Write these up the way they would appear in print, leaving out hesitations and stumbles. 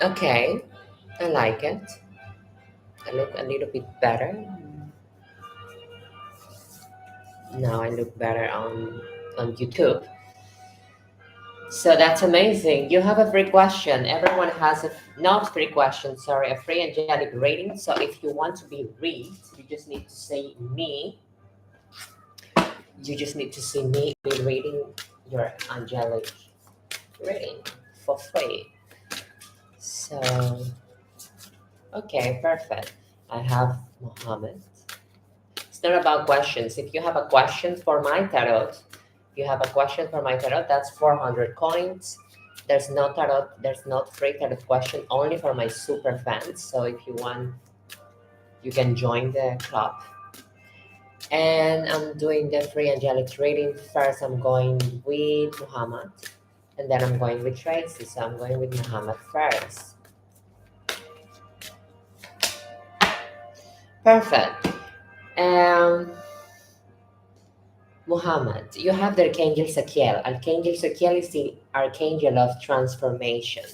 Okay, I like it. I look a little bit better. Now I look better on YouTube. So that's amazing. You have a free question. Everyone has a not free question, sorry, a free angelic rating. So if you want to be read, you just need to say me. You just need to see me be reading your angelic reading for free. So okay, perfect. I have Mohammed. It's not about questions. If you have a question for my tarot, you have a question for my tarot, that's 400 coins. There's no tarot, there's not free tarot question, only for my super fans. So if you want, you can join the club. And I'm doing the free angelic reading. First, I'm going with Muhammad, and then I'm going with Tracy. So I'm going with Muhammad first. Perfect. Um, Muhammad, you have the Archangel Sakiel. Archangel Sakiel is the Archangel of transformation,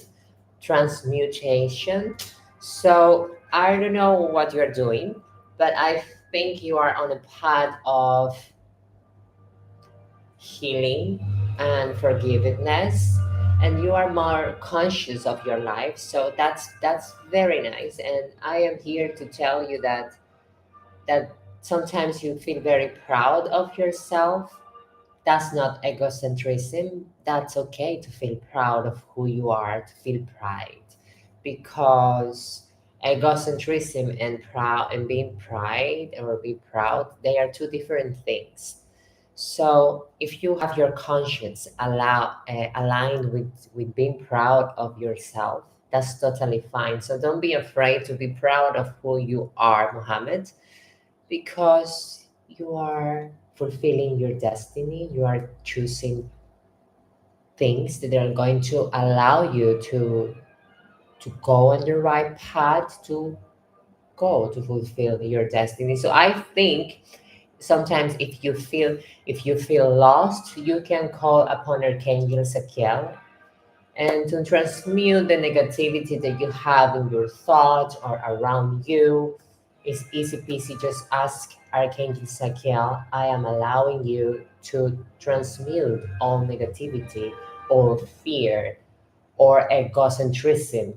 transmutation. So I don't know what you're doing, but I think you are on a path of healing and forgiveness, and you are more conscious of your life. So that's very nice. And I am here to tell you that sometimes you feel very proud of yourself. That's not egocentrism. That's okay to feel proud of who you are, to feel pride. Because egocentrism and proud and being pride or be proud, they are two different things. So if you have your conscience aligned with being proud of yourself, that's totally fine. So don't be afraid to be proud of who you are, Muhammad, because you are fulfilling your destiny. You are choosing things that are going to allow you to go on the right path to go to fulfill your destiny. So I think sometimes if you feel lost, you can call upon Archangel Sakiel and to transmute the negativity that you have in your thoughts or around you. It's easy peasy. Just ask Archangel Sakiel, I am allowing you to transmute all negativity or fear or egocentrism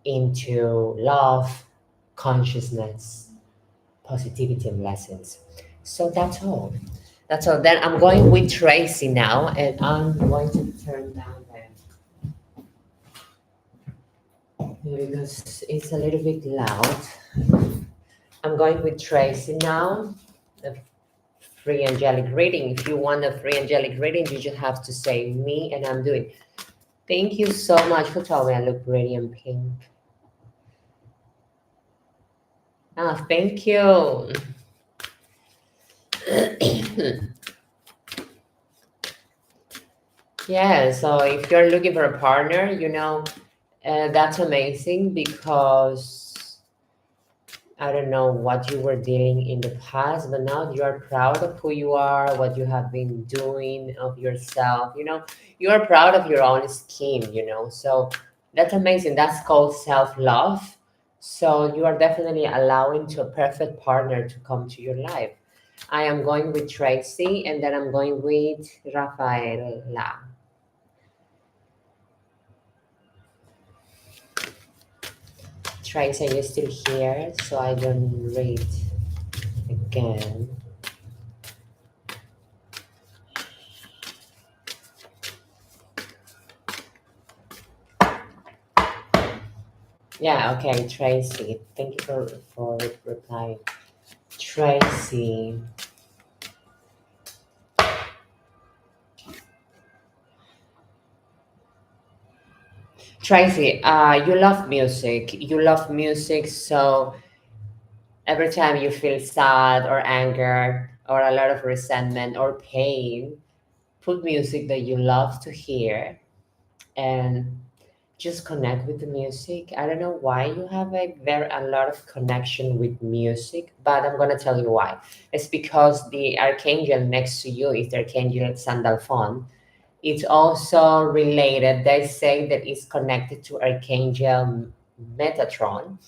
into love, consciousness, positivity, and blessings. So that's all. That's all. Then I'm going with Tracy now, and I'm going to turn down because it's a little bit loud. I'm going with Tracy now. The free angelic reading. If you want a free angelic reading, you just have to say me, and I'm doing. Thank you so much for telling me I look pretty and pink. Ah, thank you. Yeah, so if you're looking for a partner, that's amazing because I don't know what you were dealing in the past, but now you are proud of who you are, what you have been doing of yourself. You are proud of your own skin, so that's amazing. That's called self love. So you are definitely allowing to a perfect partner to come to your life. I am going with Tracy and then I'm going with Rafaela. Tracy, are you still here? So I don't read again. Yeah, okay, Tracy. Thank you for replying. Tracy. Tracy, you love music. You love music, so every time you feel sad or anger or a lot of resentment or pain, put music that you love to hear and just connect with the music. I don't know why you have a lot of connection with music, but I'm gonna tell you why. It's because the archangel next to you is the archangel Sandalphon, It's also related. They say that it's connected to Archangel Metatron,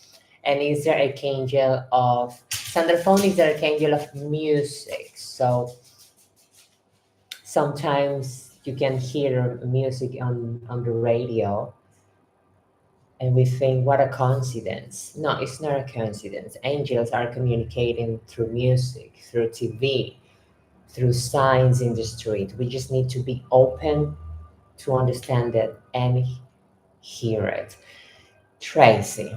and is the archangel of Sanderphone is the archangel of music. So sometimes you can hear music on the radio, and we think, what a coincidence. No, it's not a coincidence. Angels are communicating through music, through TV, through signs in the street. We just need to be open to understand it and hear it. Tracy,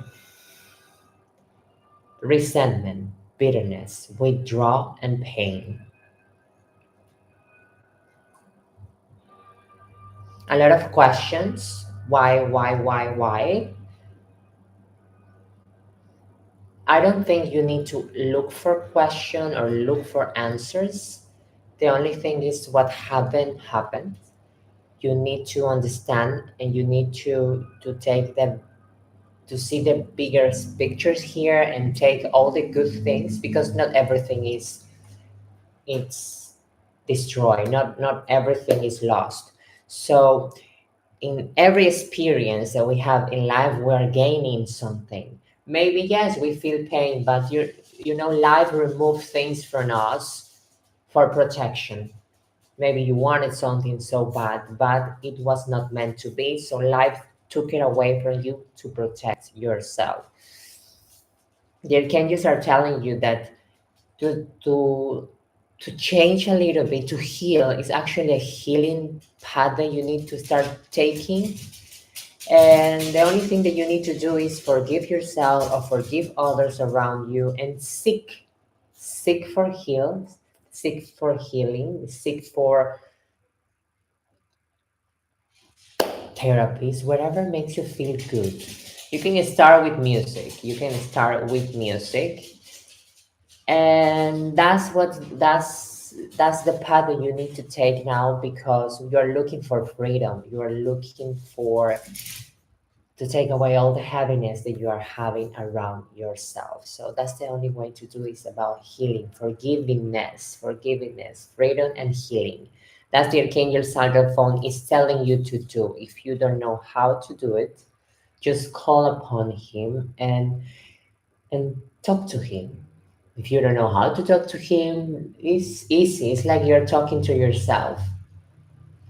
resentment, bitterness, withdrawal, and pain. A lot of questions. Why? I don't think you need to look for question or look for answers. The only thing is what happened. You need to understand, and you need to take the to see the bigger pictures here and take all the good things, because not everything is it's destroyed. Not everything is lost. So in every experience that we have in life, we're gaining something. Maybe yes, we feel pain, but life removes things from us for protection. Maybe you wanted something so bad, but it was not meant to be. So life took it away from you to protect yourself. The archangels are telling you that to to to change a little bit, to heal, is actually a healing path that you need to start taking. And the only thing that you need to do is forgive yourself or forgive others around you, and seek for heal, seek for healing, seek for therapies, whatever makes you feel good. You can start with music. You can start with music, and that's the path that you need to take now, because you're looking for freedom. You are looking for to take away all the heaviness that you are having around yourself. So that's the only way to do it. Is about healing, forgiveness, freedom, and healing. That's the Archangel Sagraphone is telling you to do. If you don't know how to do it, just call upon him and talk to him. If you don't know how to talk to him, it's easy. It's like you're talking to yourself.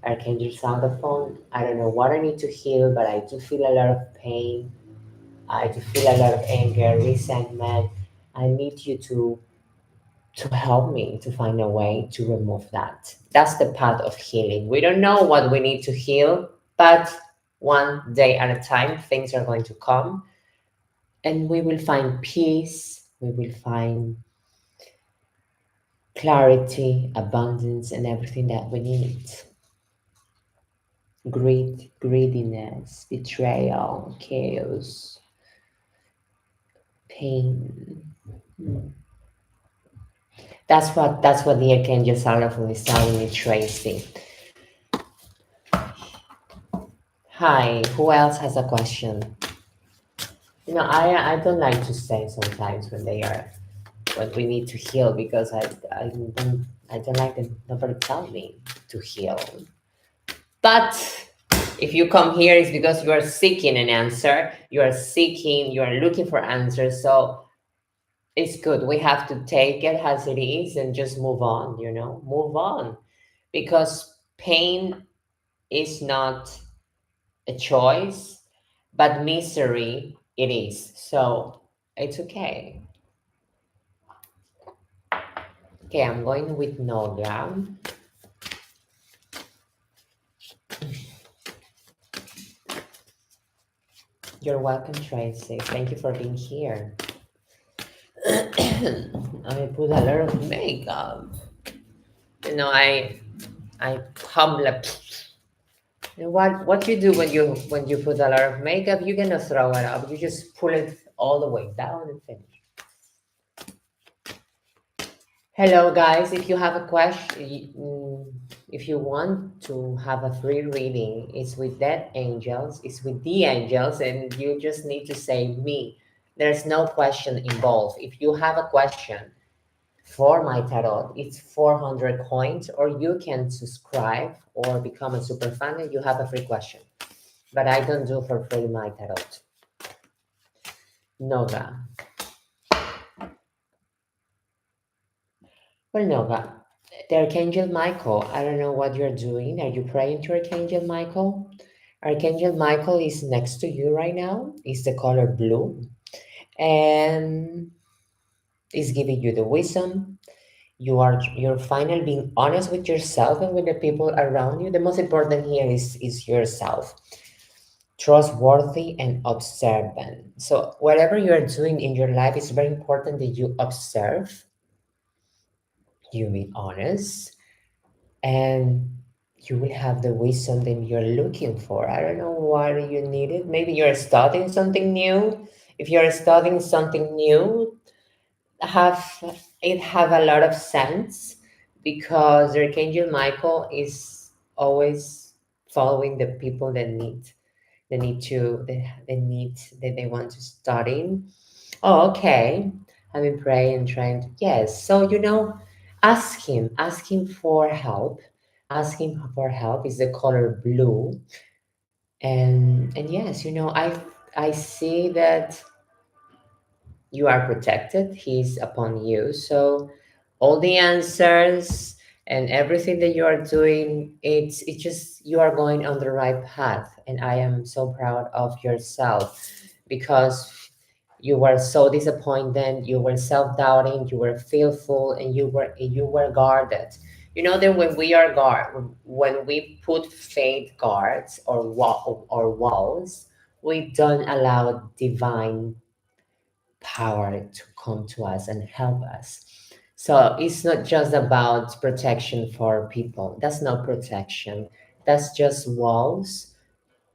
Archangel Sagraphone, I don't know what I need to heal, but I do feel a lot of pain. I do feel a lot of anger, resentment. I need you to help me to find a way to remove that. That's the path of healing. We don't know what we need to heal, but one day at a time, things are going to come, and we will find peace. We will find clarity, abundance, and everything that we need. Greed, greediness, betrayal, chaos, pain. Hmm. That's what the Archangel Seraphim is telling me, Tracy. Hi, who else has a question? I don't like to say sometimes when we need to heal, because I don't like that nobody tell me to heal. But if you come here, it's because you are seeking an answer. You are looking for answers. So it's good. We have to take it as it is and just move on, move on. Because pain is not a choice, but misery it is. So it's okay. Okay, I'm going with Noga. You're welcome, Tracy. Thank you for being here. I put a lot of makeup. I hum like. What you do when you put a lot of makeup? You're gonna throw it up. You just pull it all the way down and finish. Hello, guys. If you have a question, if you want to have a free reading, it's with that angels, it's with the angels, and you just need to say me. There's no question involved. If you have a question, for my tarot. It's 400 coins, or you can subscribe or become a super fan and you have a free question. But I don't do for free my tarot. Noga. Well, Noga, the Archangel Michael, I don't know what you're doing. Are you praying to Archangel Michael? Archangel Michael is next to you right now. It's the color blue. And is giving you the wisdom. You're finally being honest with yourself and with the people around you. The most important here is yourself, trustworthy and observant. So whatever you are doing in your life, it's very important that you observe, you be honest, and you will have the wisdom that you're looking for. I don't know why you need it. Maybe you're studying something new. If you're studying something new, have it have a lot of sense, because the Archangel Michael is always following the people that need that they want to study. Oh, okay. I've been praying and trying to, yes. So ask him for help. Ask him for help is the color blue. And yes, I see that you are protected. He's upon you. So all the answers and everything that you are doing, it's just you are going on the right path. And I am so proud of yourself, because you were so disappointed, you were self-doubting, you were fearful, and you were guarded. You know that when we are when we put faith guards or walls, we don't allow divine power to come to us and help us. So it's not just about protection for people. That's not protection. That's just walls.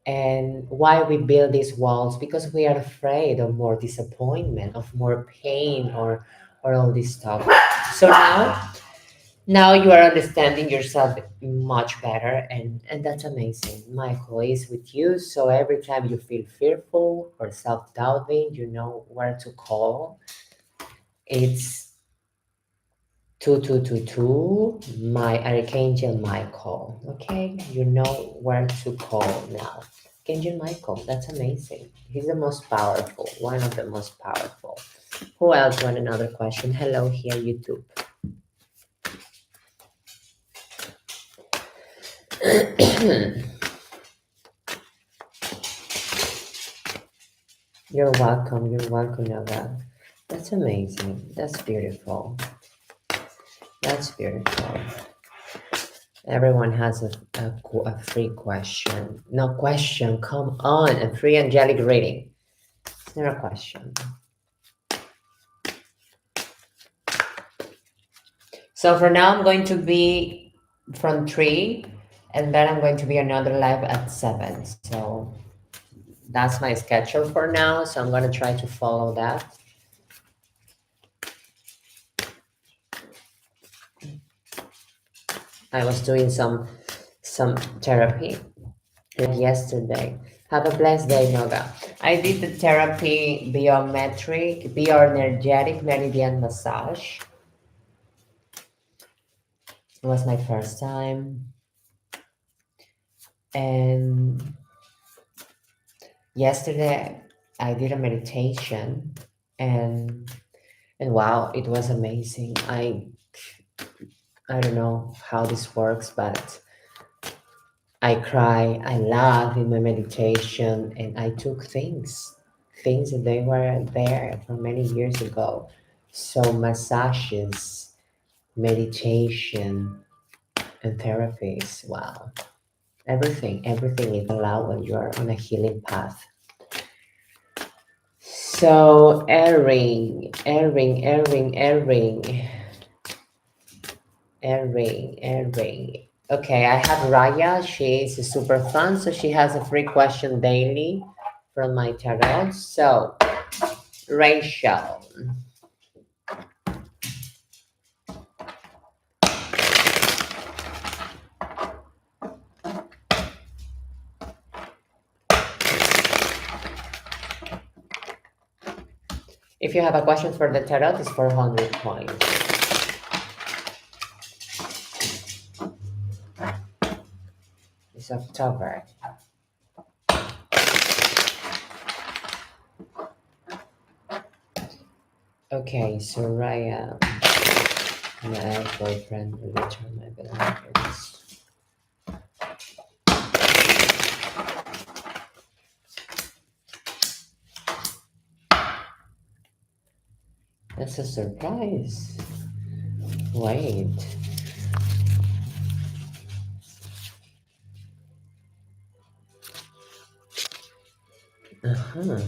And why we build these walls? Because we are afraid of more disappointment, of more pain, or all this stuff. So now you are understanding yourself much better, and that's amazing. Michael is with you, so every time you feel fearful or self-doubting, you know where to call. It's 2222, my Archangel Michael. Okay, you know where to call now. Archangel Michael, that's amazing. He's the most powerful, one of the most powerful. Who else want another question? Hello here, YouTube. You're welcome, Nova. That's amazing. That's beautiful. That's beautiful. Everyone has a free question. No question, come on, a free angelic reading. It's not a question. So for now, I'm going to be from 3, and then I'm going to be another live at 7. So that's my schedule for now. So I'm going to try to follow that. I was doing some therapy yesterday. Have a blessed day, Noga. I did the therapy bioenergetic meridian massage. It was my first time. And yesterday I did a meditation, and wow, it was amazing. I don't know how this works, but I cry, I laugh in my meditation, and I took things that they were there from many years ago. So massages, meditation, and therapies, wow. Everything is allowed when you are on a healing path. So airing. Okay, I have Raya. She is a super fun, so she has a free question daily from my tarot. So, Rachel. If you have a question for the tarot, it's 400 points. October. Okay, so Raya, my ex-boyfriend will return my belongings. That's a surprise. Wait. Uh-huh.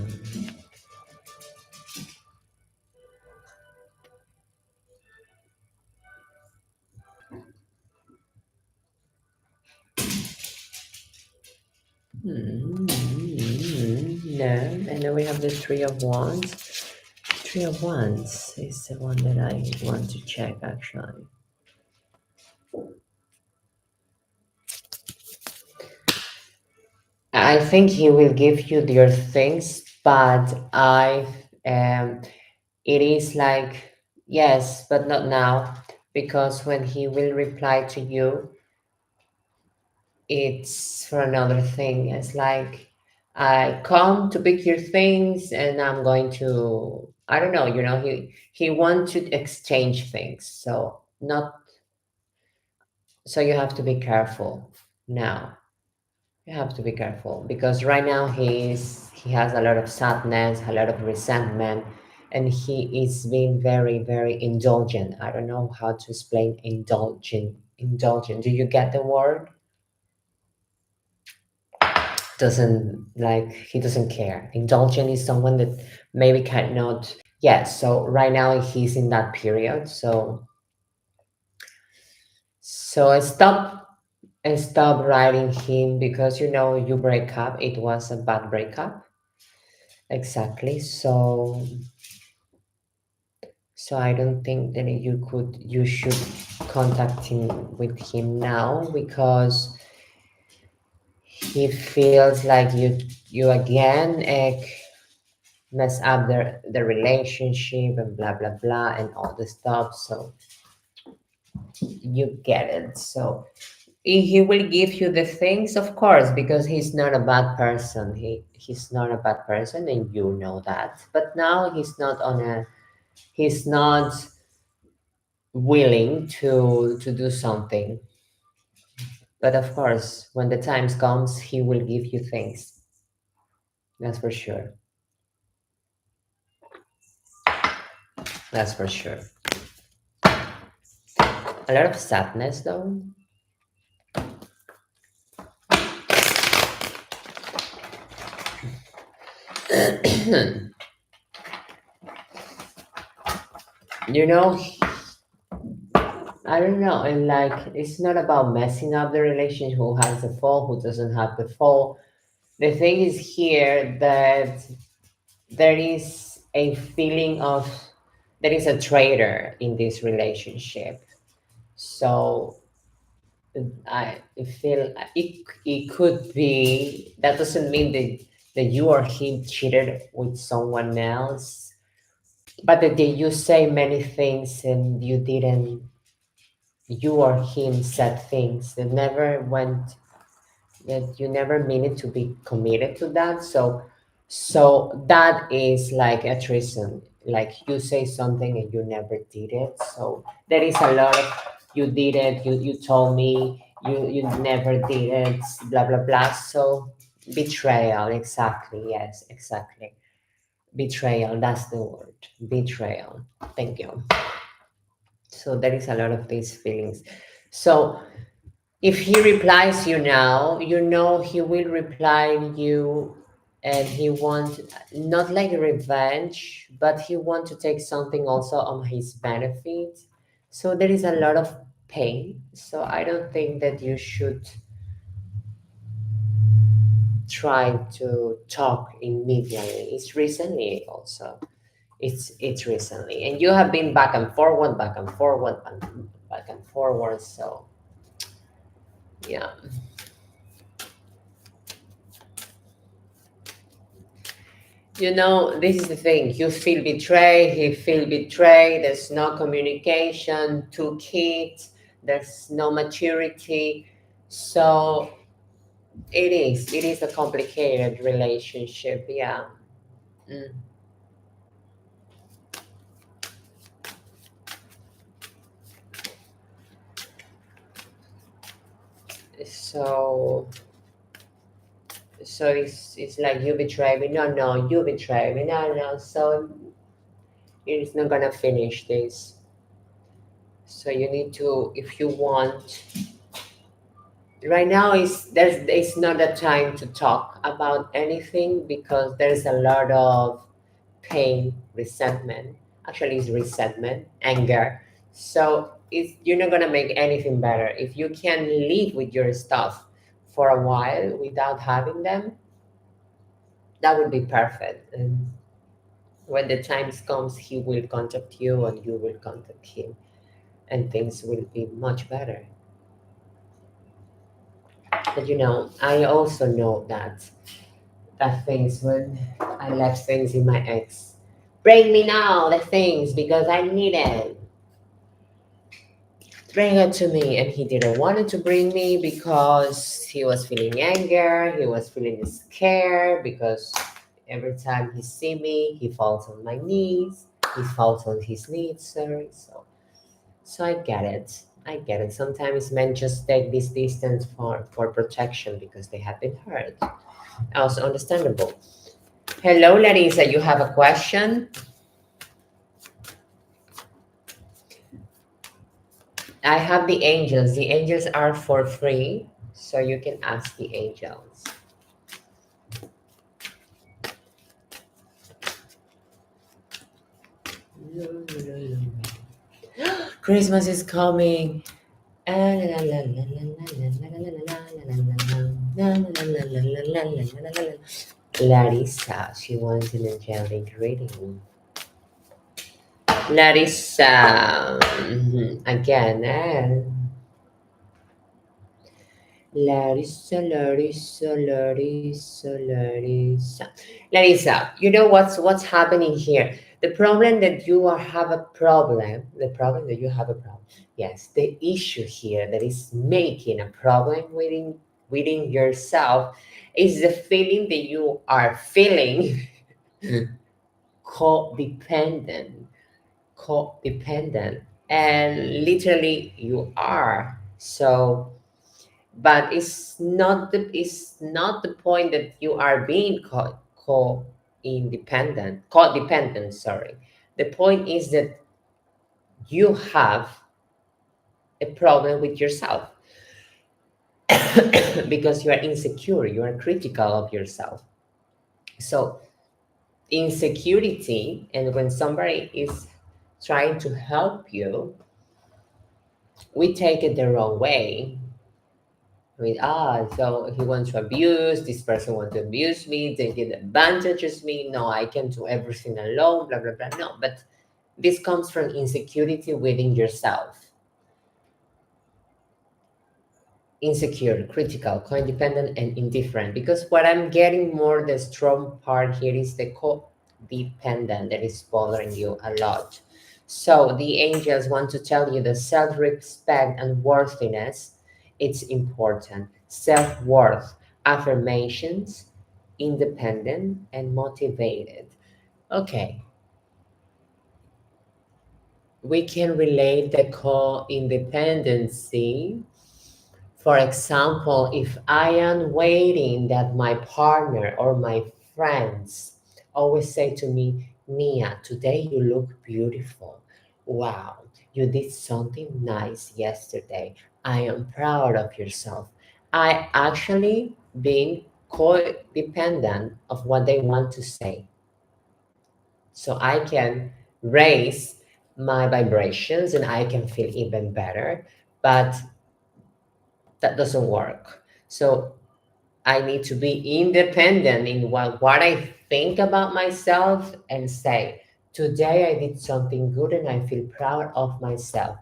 No, and then we have the Three of Wands. Three of Wands is the one that I want to check actually. I think he will give you your things, but it is like yes, but not now, because when he will reply to you, it's for another thing. It's like I come to pick your things, and I'm going to. I don't know. He wants to exchange things, so not. So you have to be careful now. You have to be careful because right now he has a lot of sadness, a lot of resentment, and he is being very very indulgent. I don't know how to explain indulgent. Indulgent. Do you get the word? Doesn't like he doesn't care. Indulgent is someone that maybe cannot. Yes. So right now he's in that period. So stop writing him because you break up. It was a bad breakup. Exactly. So I don't think that you should contact him with him now because he feels like you again mess up the relationship and blah blah blah and all the stuff. So you get it. So he will give you the things, of course, because he's not a bad person. He's not a bad person, and you know that. But now he's not willing to do something. But of course, when the times comes, he will give you things. That's for sure. That's for sure. A lot of sadness, though. you know, I don't know. And like, it's not about messing up the relationship. Who has the fault? Who doesn't have the fault? The thing is here that there is a feeling of there is a traitor in this relationship. So I feel it could be that doesn't mean that you or him cheated with someone else, but that you say many things and you or him said things that you never meant to be committed to that. So that is like a treason. Like you say something and you never did it. So there is a lot of you did it. You told me you never did it. Blah blah blah. So betrayal. Exactly. Yes. Exactly. Betrayal. That's the word. Betrayal. Thank you. So there is a lot of these feelings. So if he replies you now, he will reply you and he wants not like revenge, but he wants to take something also on his benefit. So there is a lot of pain. So I don't think that you should try to talk immediately. It's recently also. It's recently. And you have been back and forward, back and forward. So yeah. This is the thing. You feel betrayed, he feel betrayed, there's no communication, two kids, there's no maturity. So It is a complicated relationship, yeah. Mm. So it's like you betray me. No, no, you betray me. No, no. So it's not gonna finish this. So you need to, if you want, right now is there's it's not a time to talk about anything because there's a lot of pain, resentment. Actually, it's resentment, anger. So it's you're not gonna make anything better if you can live with your stuff for a while without having them. That would be perfect. And when the time comes, he will contact you, and you will contact him, and things will be much better. But I also know that things when I left things in my ex. Bring me now the things because I need it. Bring it to me. And he didn't want to bring me because he was feeling anger, he was feeling scared because every time he see me, he falls on my knees. He falls on his knees, sorry. So I get it. I get it. Sometimes men just take this distance for protection because they have been hurt. Also understandable. Hello, Larissa. You have a question? I have the angels. The angels are for free, so you can ask the angels. Christmas is coming. Larissa, she wants an angelic reading. Larissa, again, Larissa, Larissa, Larissa, Larissa. Larissa, you know what's happening here? The problem that you are have a problem, the problem that you have a problem. Yes, the issue here that is making a problem within yourself is the feeling that you are feeling codependent, codependent, and literally you are. So but it's not the point that you are being independent codependent, sorry. The point is that you have a problem with yourself because you are insecure, you are critical of yourself. So insecurity, and when somebody is trying to help you, we take it the wrong way. So he wants to abuse, this person wants to abuse me, they get advantages me. No, I can do everything alone, blah, blah, blah. No, but this comes from insecurity within yourself. Insecure, critical, codependent, and indifferent. Because what I'm getting more, the strong part here is the codependent that is bothering you a lot. So the angels want to tell you that self-respect and worthiness, it's important. Self-worth, affirmations, independent, and motivated. Okay, we can relate the co-independency. For example, if I am waiting that my partner or my friends always say to me, Mia, today you look beautiful. Wow, you did something nice yesterday. I am proud of yourself. I actually being codependent of what they want to say. So I can raise my vibrations and I can feel even better. But that doesn't work. So I need to be independent in what I think about myself and say, today I did something good and I feel proud of myself.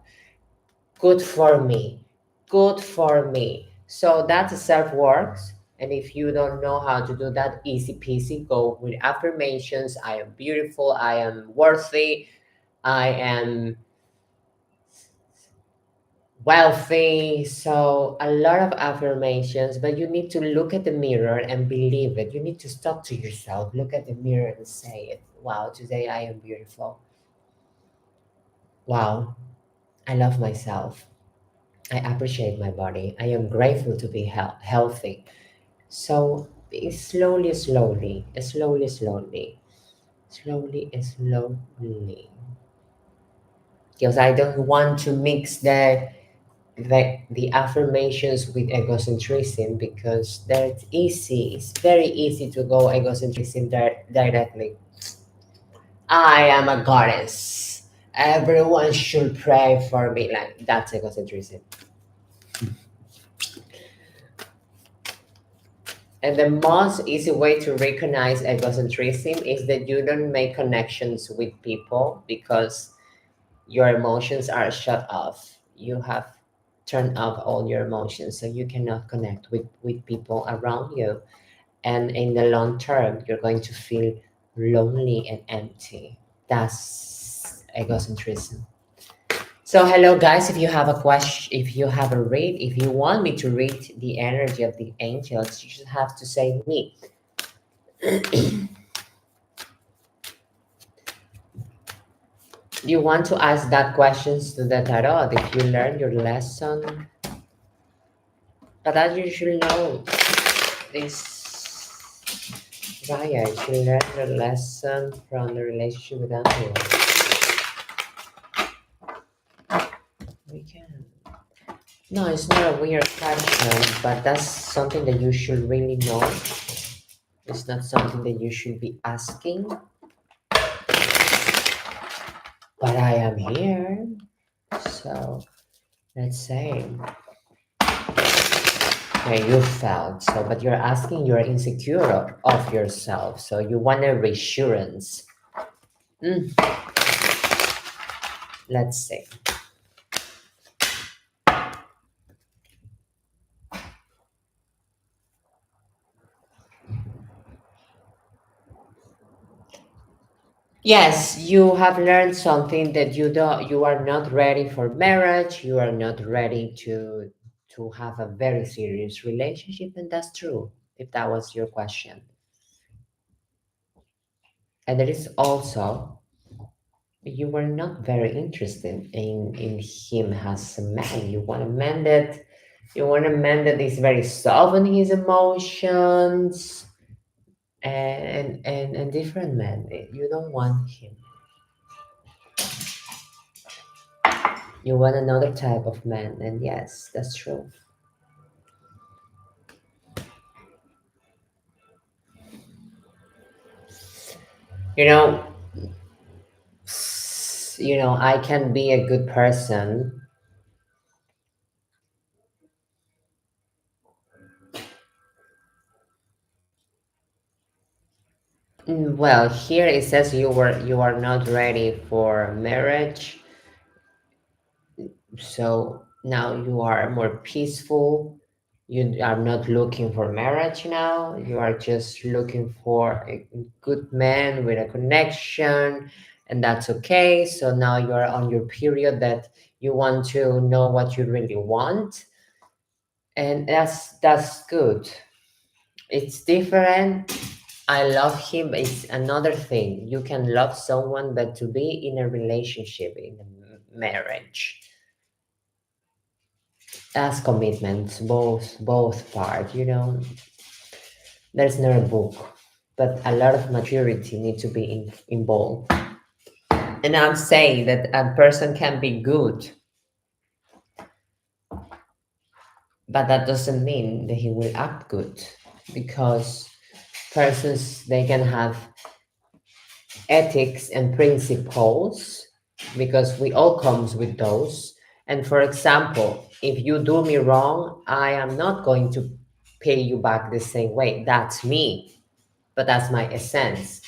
Good for me. Good for me. So that's self work. And if you don't know how to do that, easy peasy, go with affirmations. I am beautiful. I am worthy. I am wealthy. So a lot of affirmations, but you need to look at the mirror and believe it. You need to stop to yourself, look at the mirror and say it. Wow, today I am beautiful. Wow, I love myself. I appreciate my body. I am grateful to be healthy. So slowly, slowly, slowly, slowly, slowly, slowly. Because I don't want to mix the affirmations with egocentrism, because that's easy. It's very easy to go egocentrism directly. I am a goddess. Everyone should pray for me. Like that's egocentrism. And the most easy way to recognize egocentrism is that you don't make connections with people because your emotions are shut off. You have turned off all your emotions, so you cannot connect with people around you. And in the long term, you're going to feel lonely and empty. That's egocentrism. So, hello guys. If you have a question, if you have a read, if you want me to read the energy of the angels, you just have to say me. You want to ask that questions to the tarot if you learn your lesson, but as you should know, this Raya, you should learn your lesson from the relationship with Angela. We can. No, it's not a weird question, but that's something that you should really know. It's not something that you should be asking, but I am here. So let's say, okay, you felt so, but you're asking, you're insecure of yourself, so you want a reassurance. Mm, let's see. Yes, you have learned something that you are not ready for marriage, you are not ready to have a very serious relationship, and that's true, if that was your question. And there is also you were not very interested in him as a man. You want a man that is very soft on his emotions and different men. You don't want him. You want another type of man, and yes, that's true. You know, I can be a good person. Well, here it says you are not ready for marriage, so now you are more peaceful. You are not looking for marriage now. You are just looking for a good man with a connection, and that's okay. So now you are on your period that you want to know what you really want, and that's good. It's different. I love him, but it's another thing. You can love someone, but to be in a relationship, in a marriage, that's commitment, both part. There's no book, but a lot of maturity need to be involved. And I'm saying that a person can be good, but that doesn't mean that he will act good, because persons, they can have ethics and principles, because we all comes with those. And for example, if you do me wrong, I am not going to pay you back the same way. That's me, but that's my essence.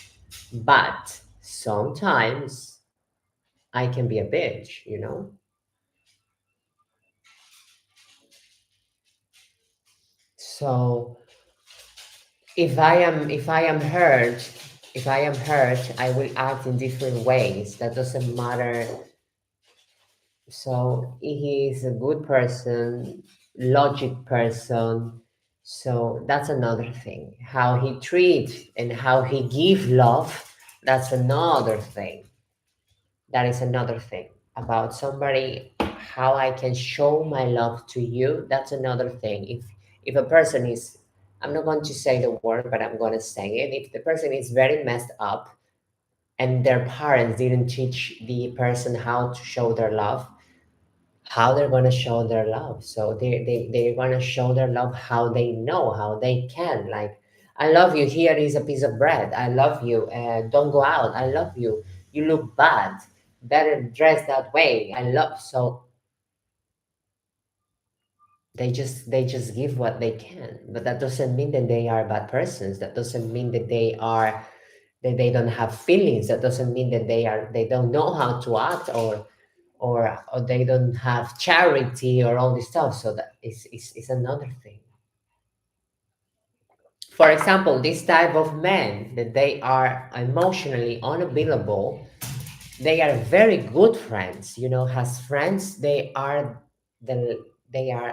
But sometimes I can be a bitch. So if I am hurt, I will act in different ways. That doesn't matter So he is a good person, logic person. So that's another thing. How he treats and how he give love, that's another thing. That is another thing about somebody. How I can show my love to you, that's another thing. If a person is, I'm not going to say the word, but I'm going to say it. If the person is very messed up and their parents didn't teach the person how to show their love, how they're going to show their love. So they're going to show their love how they know, how they can. Like, I love you, here is a piece of bread. I love you, don't go out. I love you, you look bad, better dress that way. I love. So they just give what they can, but that doesn't mean that they are bad persons. That doesn't mean that they don't have feelings. That doesn't mean that they don't know how to act, or they don't have charity or all this stuff. So that is another thing. For example, this type of men that they are emotionally unavailable, they are very good friends. As friends, they are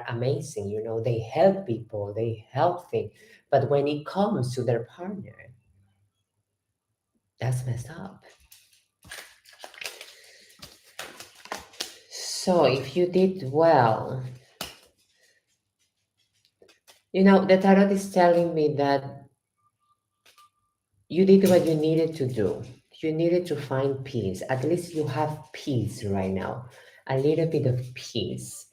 amazing. They help people, they help things. But when it comes to their partner, that's messed up. So if you did well, the tarot is telling me that you did what you needed to do. You needed to find peace. At least you have peace right now, a little bit of peace.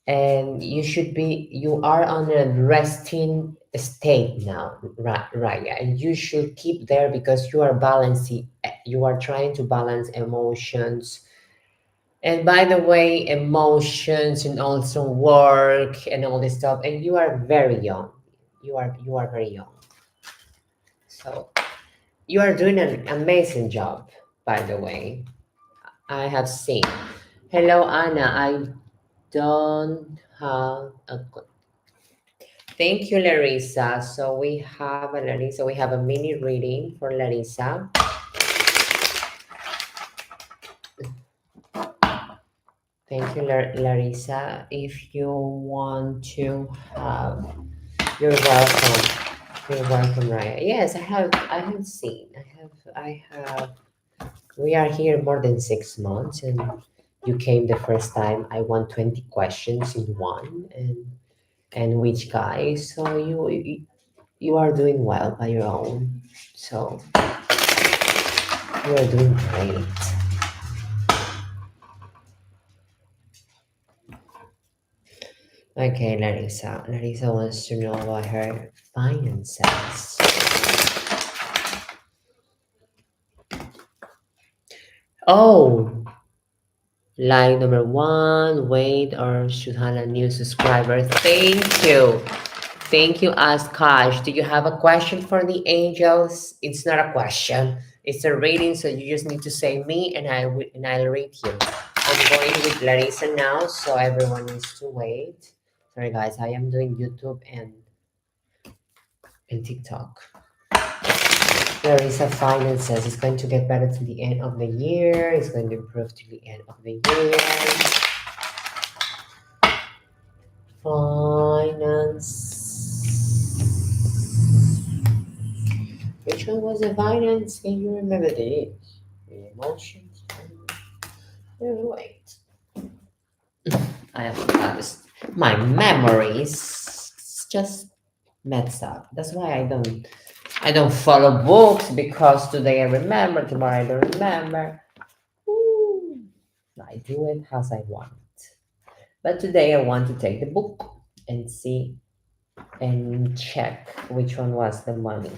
And you are on a resting state now, right? Right. Yeah. And you should keep there because you are balancing, you are trying to balance emotions. And by the way, emotions and also work and all this stuff. And you are very young. You are very young. So you are doing an amazing job, by the way. I have seen. Hello, Anna. I don't have a. Thank you, Larissa. So we have a Larissa. We have a mini reading for Larissa. Thank you, Larissa. If you want to have, you're welcome. You're welcome, Raya. Yes, I have. I have seen. I have. We are here more than 6 months, and you came the first time. I won 20 questions in one, and which guy? So you are doing well by your own. So you are doing great. Okay, Larissa. Larissa wants to know about her finances. Oh, like number one, wait, or should have a new subscriber. Thank you. Thank you, Ask Kash. Do you have a question for the angels? It's not a question. It's a reading, so you just need to say me, and I'll read you. I'm going with Larissa now, so everyone needs to wait. Sorry, guys. I am doing YouTube and TikTok. Larissa finances is going to get better to the end of the year. It's going to improve to the end of the year. Finance. Which one was the finance? Can you remember this? The emotions. Wait. I have to this. My memory is just messed up. That's why I don't follow books, because today I remember, tomorrow I don't remember. Ooh, I do it as I want. But today I want to take the book and see and check which one was the money.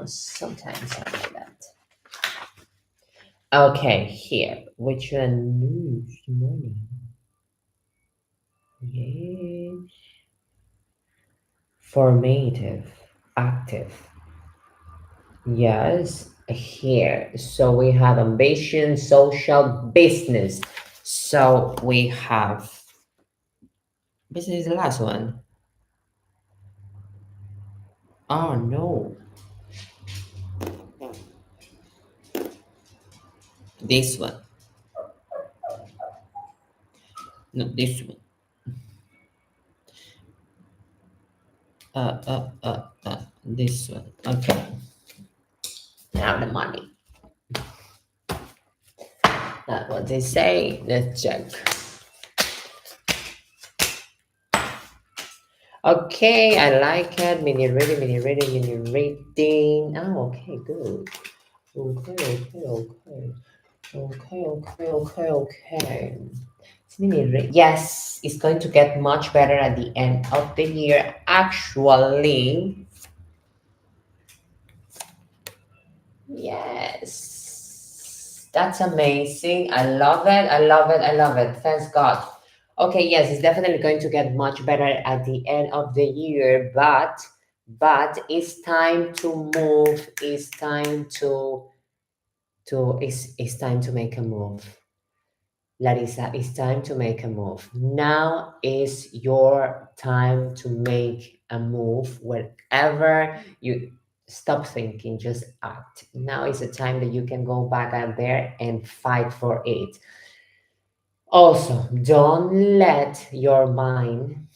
Sometimes I do that. Okay, here. Which one? Lose money. Yes. Formative. Active. Yes. Here. So we have ambition, social, business. So we have business is the last one. Oh no. This one, not this one. This one. Okay. Now the money. That's what they say. Let's check. Okay, I like it. Mini reading, mini reading, mini reading. Oh, okay, good. Okay. Okay. It's yes, it's going to get much better at the end of the year. Actually, yes. That's amazing. I love it. I love it. I love it. Thanks God. Okay, yes, it's definitely going to get much better at the end of the year, but it's time to move. It's time to make a move. Larissa, it's time to make a move. Now is your time to make a move. Wherever you stop thinking, just act. Now is the time that you can go back out there and fight for it. Also, don't let your mind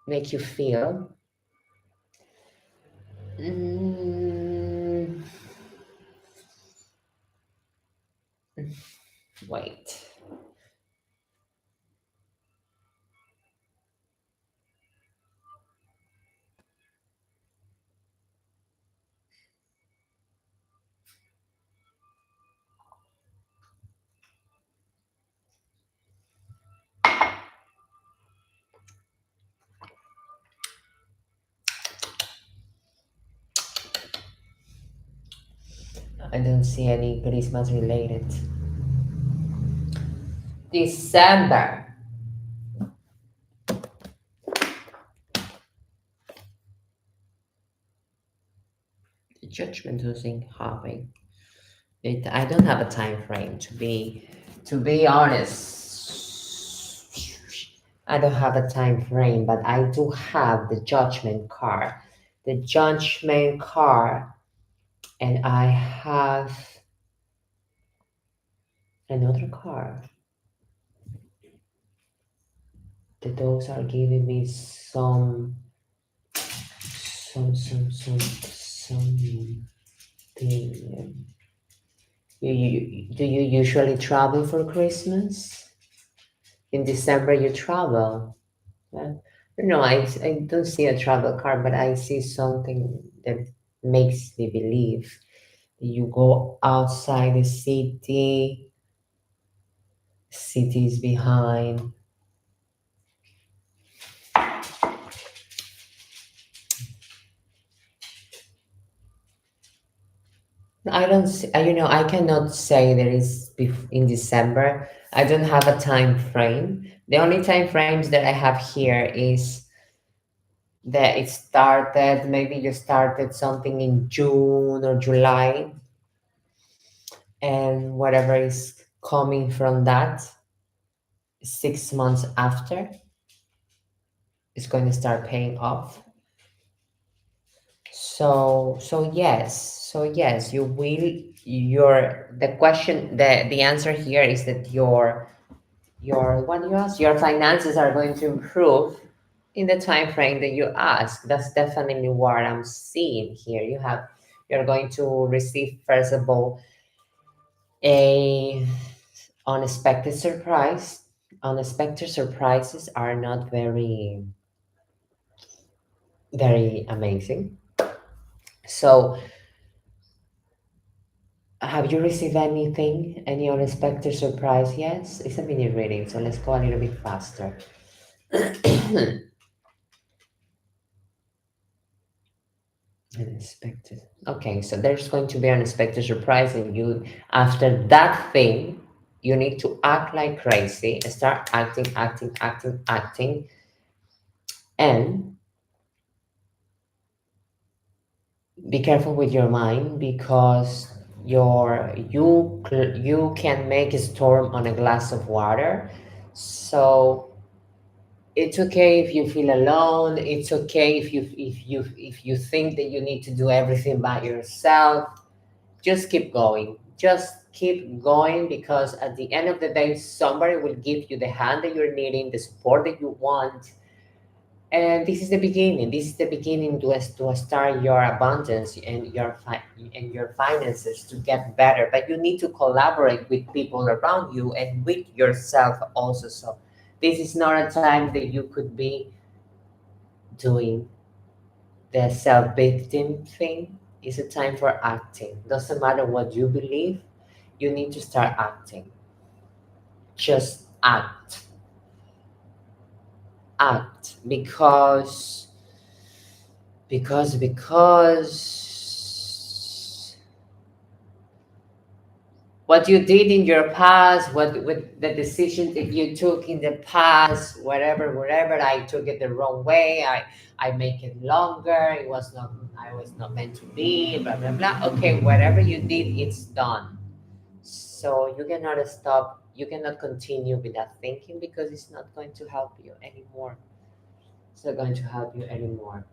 make you feel. Mm, wait. I don't see any Christmas related. December. The judgment losing having. I don't have a time frame to be honest. I don't have a time frame, but I do have the judgment card. The judgment card, and I have another card. The dogs are giving me something. Do you usually travel for Christmas? In December you travel. Yeah. No, I don't see a travel card, but I see something that makes me believe you go outside the city is behind. I don't see, I cannot say there is in December. I don't have a time frame. The only time frames that I have here is that it started, maybe you started something in June or July, and whatever is coming from that 6 months after is going to start paying off. So you will your the question the answer here is that your what you ask your finances are going to improve in the time frame that you ask. That's definitely what I'm seeing here. You're going to receive, first of all, a unexpected surprise. Unexpected surprises are not very amazing. So, have you received anything, any unexpected surprise? Yes, it's a mini reading, so let's go a little bit faster. Unexpected. Okay, so there's going to be an unexpected surprise, and you, after that thing, you need to act like crazy, start acting, and be careful with your mind because you can make a storm on a glass of water. So it's okay if you feel alone. It's okay if you think that you need to do everything by yourself. Just keep going. just keep going, because at the end of the day, somebody will give you the hand that you're needing, the support that you want. And this is the beginning. This is the beginning to start your abundance and your finances to get better. But you need to collaborate with people around you and with yourself also. So this is not a time that you could be doing the self-victim thing. It's a time for acting. Doesn't matter what you believe, you need to start acting. Just act. Act. Because what you did in your past, what with the decisions that you took in the past, whatever, I took it the wrong way, I make it longer, it was not, I was not meant to be, blah blah blah. Okay, whatever you did, it's done. So you cannot stop, you cannot continue with that thinking, because it's not going to help you anymore. It's not going to help you anymore.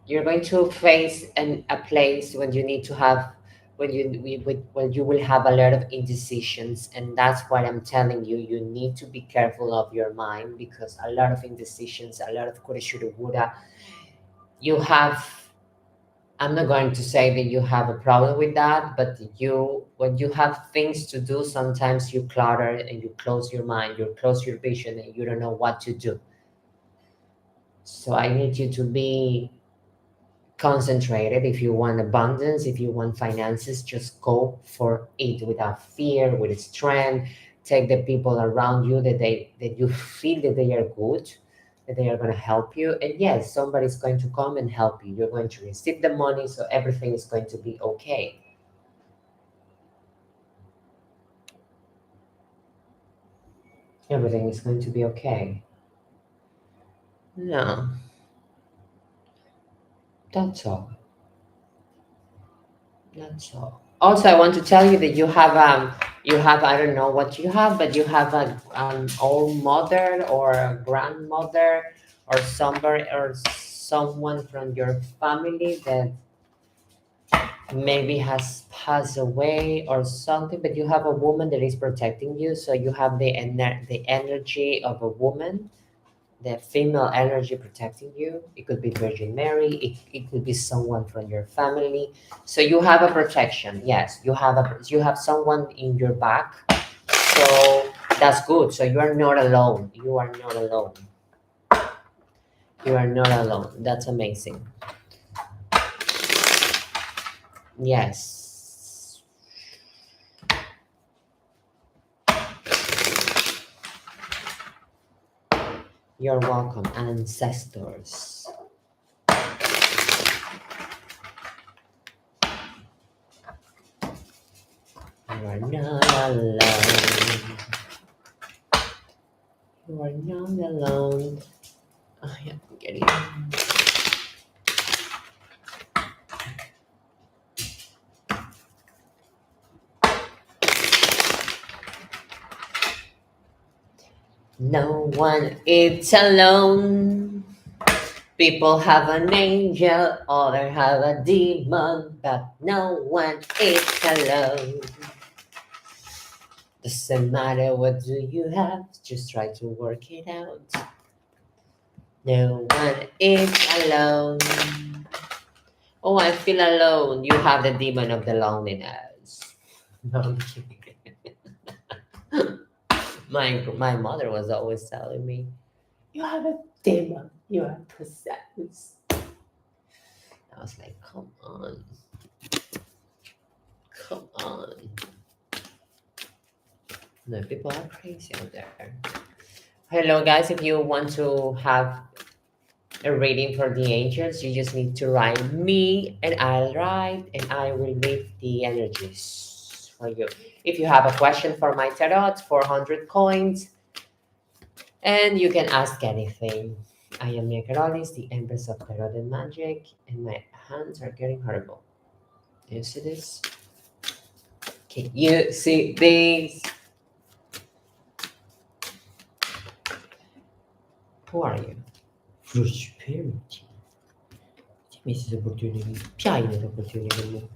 You're going to face a place when you need to have, when you will have a lot of indecisions, and that's what I'm telling you. You need to be careful of your mind, because a lot of indecisions, a lot of coulda, shoulda, woulda. You have, I'm not going to say that you have a problem with that, but you, when you have things to do, sometimes you clutter and you close your mind, you close your vision, and you don't know what to do. So I need you to be concentrated. If you want abundance, if you want finances, just go for it without fear, with strength. Take the people around you that you feel that they are good, that they are going to help you. And yes, somebody's going to come and help you. You're going to receive the money, so everything is going to be okay. Everything is going to be okay. No, that's all. That's all. Also, I want to tell you that you have, I don't know what you have, but you have an old mother or a grandmother, or somebody, or someone from your family that maybe has passed away or something, but you have a woman that is protecting you. So you have the energy of a woman, the female energy protecting you. It could be Virgin Mary, it could be someone from your family. So you have a protection. Yes, you have someone in your back. So that's good. So you are not alone. You are not alone. You are not alone. That's amazing. Yes. You're welcome, ancestors. You are not alone. You are not alone. I am getting. No one is alone. People have an angel, others have a demon, but no one is alone. Doesn't matter what do you have, just try to work it out. No one is alone. Oh, I feel alone. You have the demon of the loneliness. No, I'm kidding. My mother was always telling me, "You have a demon. You are possessed." I was like, "Come on, come on." No, people are crazy out there. Hello, guys. If you want to have a reading for the angels, you just need to write me, and I'll write, and I will leave the energies for you. If you have a question for my tarot, 400 coins, and you can ask anything. I am Karolys, the Empress of Tarot and Magic, and my hands are getting horrible. Do you see this? Can you see this? Who are you? Prosperity. Dimmi se sei opportunity. Piai le opportunity con me.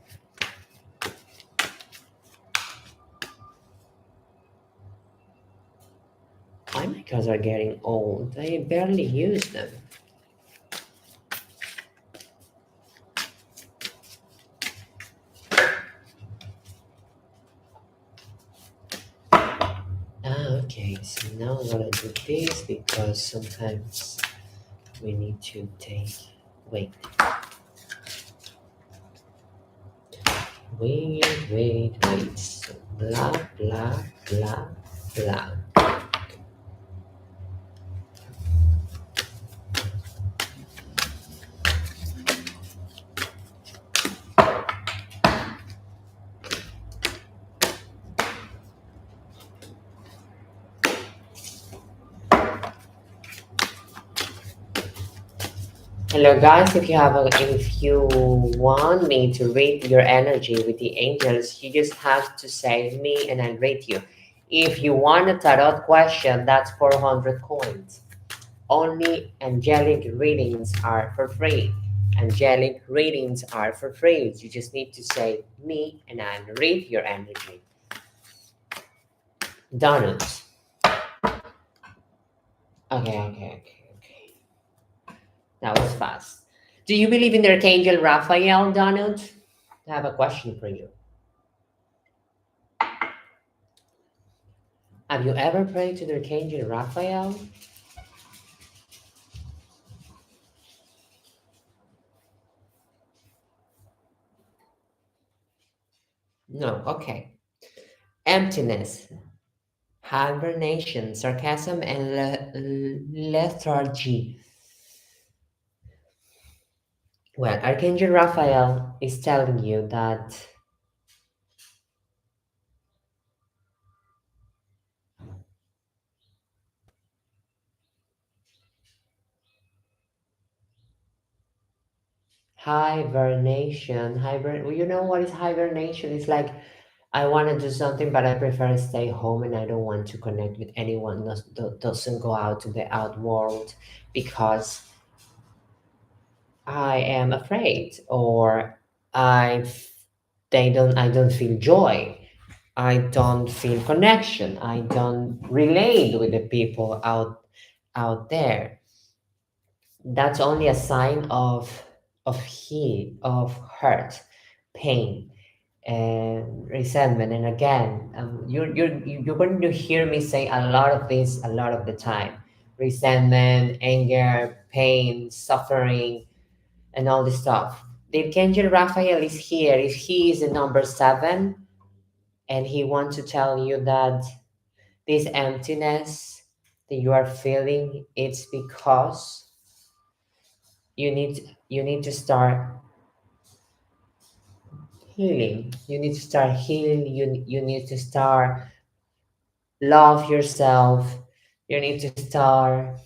because they're getting old. I barely use them. Okay, so now I'm gonna do this because sometimes we need to take. Wait, wait. So blah, blah, blah, blah. Hello guys, if you want me to rate your energy with the angels, you just have to say me and I'll rate you. If you want a tarot question, that's 400 coins. Only angelic readings are for free. Angelic readings are for free. You just need to say me and I'll read your energy. Donuts. Okay. That was fast. Do you believe in the Archangel Raphael, Donald? I have a question for you. Have you ever prayed to the Archangel Raphael? No, okay. Emptiness, hibernation, sarcasm, and lethargy. Well, Archangel Raphael is telling you that well, you know what is hibernation? It's like I want to do something, but I prefer stay home and I don't want to connect with anyone. Doesn't go out to the out world because I am afraid, or I I don't feel joy. I don't feel connection. I don't relate with the people out there. That's only a sign of hurt, pain, and resentment. And again, you're going to hear me say a lot of this a lot of the time: resentment, anger, pain, suffering, and all this stuff. The Archangel Raphael is here. If he is the number 7, and he wants to tell you that this emptiness that you are feeling, it's because you need to start healing. You need to start healing. You need to start love yourself. You need to start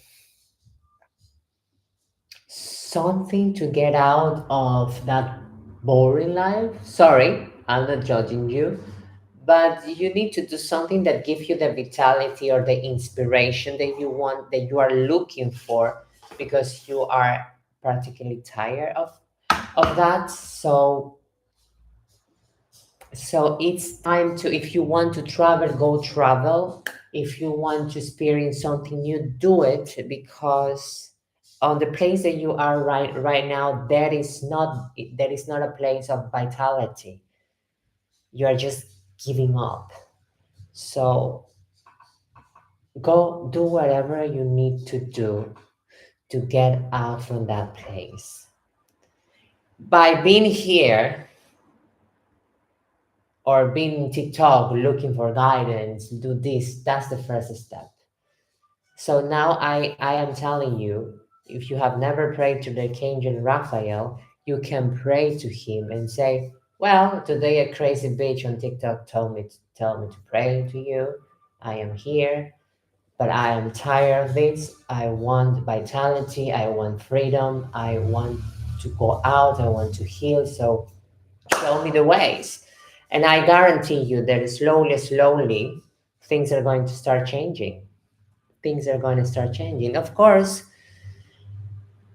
something to get out of that boring life. Sorry, I'm not judging you, but you need to do something that gives you the vitality or the inspiration that you want, that you are looking for, because you are practically tired of that. So it's time to, if you want to travel, go travel. If you want to experience something new, do it, because on the place that you are right now, there is not a place of vitality. You are just giving up. So go do whatever you need to do to get out from that place. By being here or being in TikTok looking for guidance, do this, that's the first step. So now I am telling you, if you have never prayed to the Archangel Raphael, you can pray to him and say, well, today a crazy bitch on TikTok tell me to pray to you. I am here, but I am tired of this. I want vitality. I want freedom. I want to go out. I want to heal. So show me the ways. And I guarantee you that slowly, things are going to start changing. Things are going to start changing. Of course,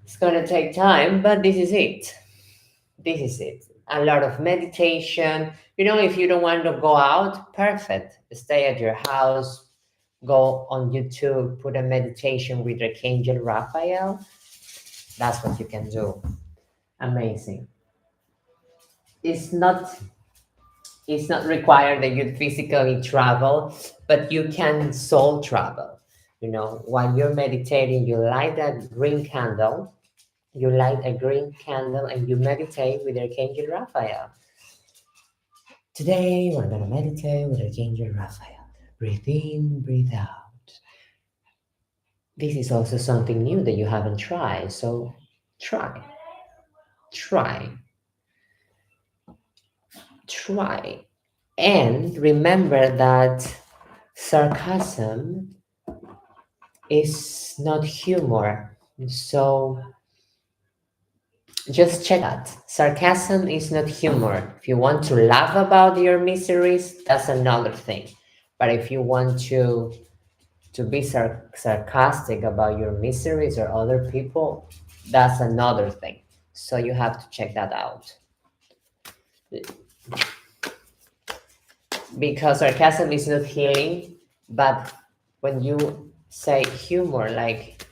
it's going to take time, but this is it. This is it. A lot of meditation. You know, if you don't want to go out, perfect. Stay at your house, go on YouTube, put a meditation with Archangel Raphael. That's what you can do. Amazing. It's not it's not required that you physically travel, but you can soul travel. You know, while you're meditating, you light that green candle. You light a green candle and you meditate with Archangel Raphael. Today we're gonna meditate with Archangel Raphael. Breathe in, breathe out. This is also something new that you haven't tried, so try, try, try. And remember that sarcasm is not humor. So just check that. Sarcasm is not humor. If you want to laugh about your miseries, that's another thing. But if you want to be sarcastic about your miseries or other people, that's another thing. So you have to check that out. Because sarcasm is not healing, but when you say humor, like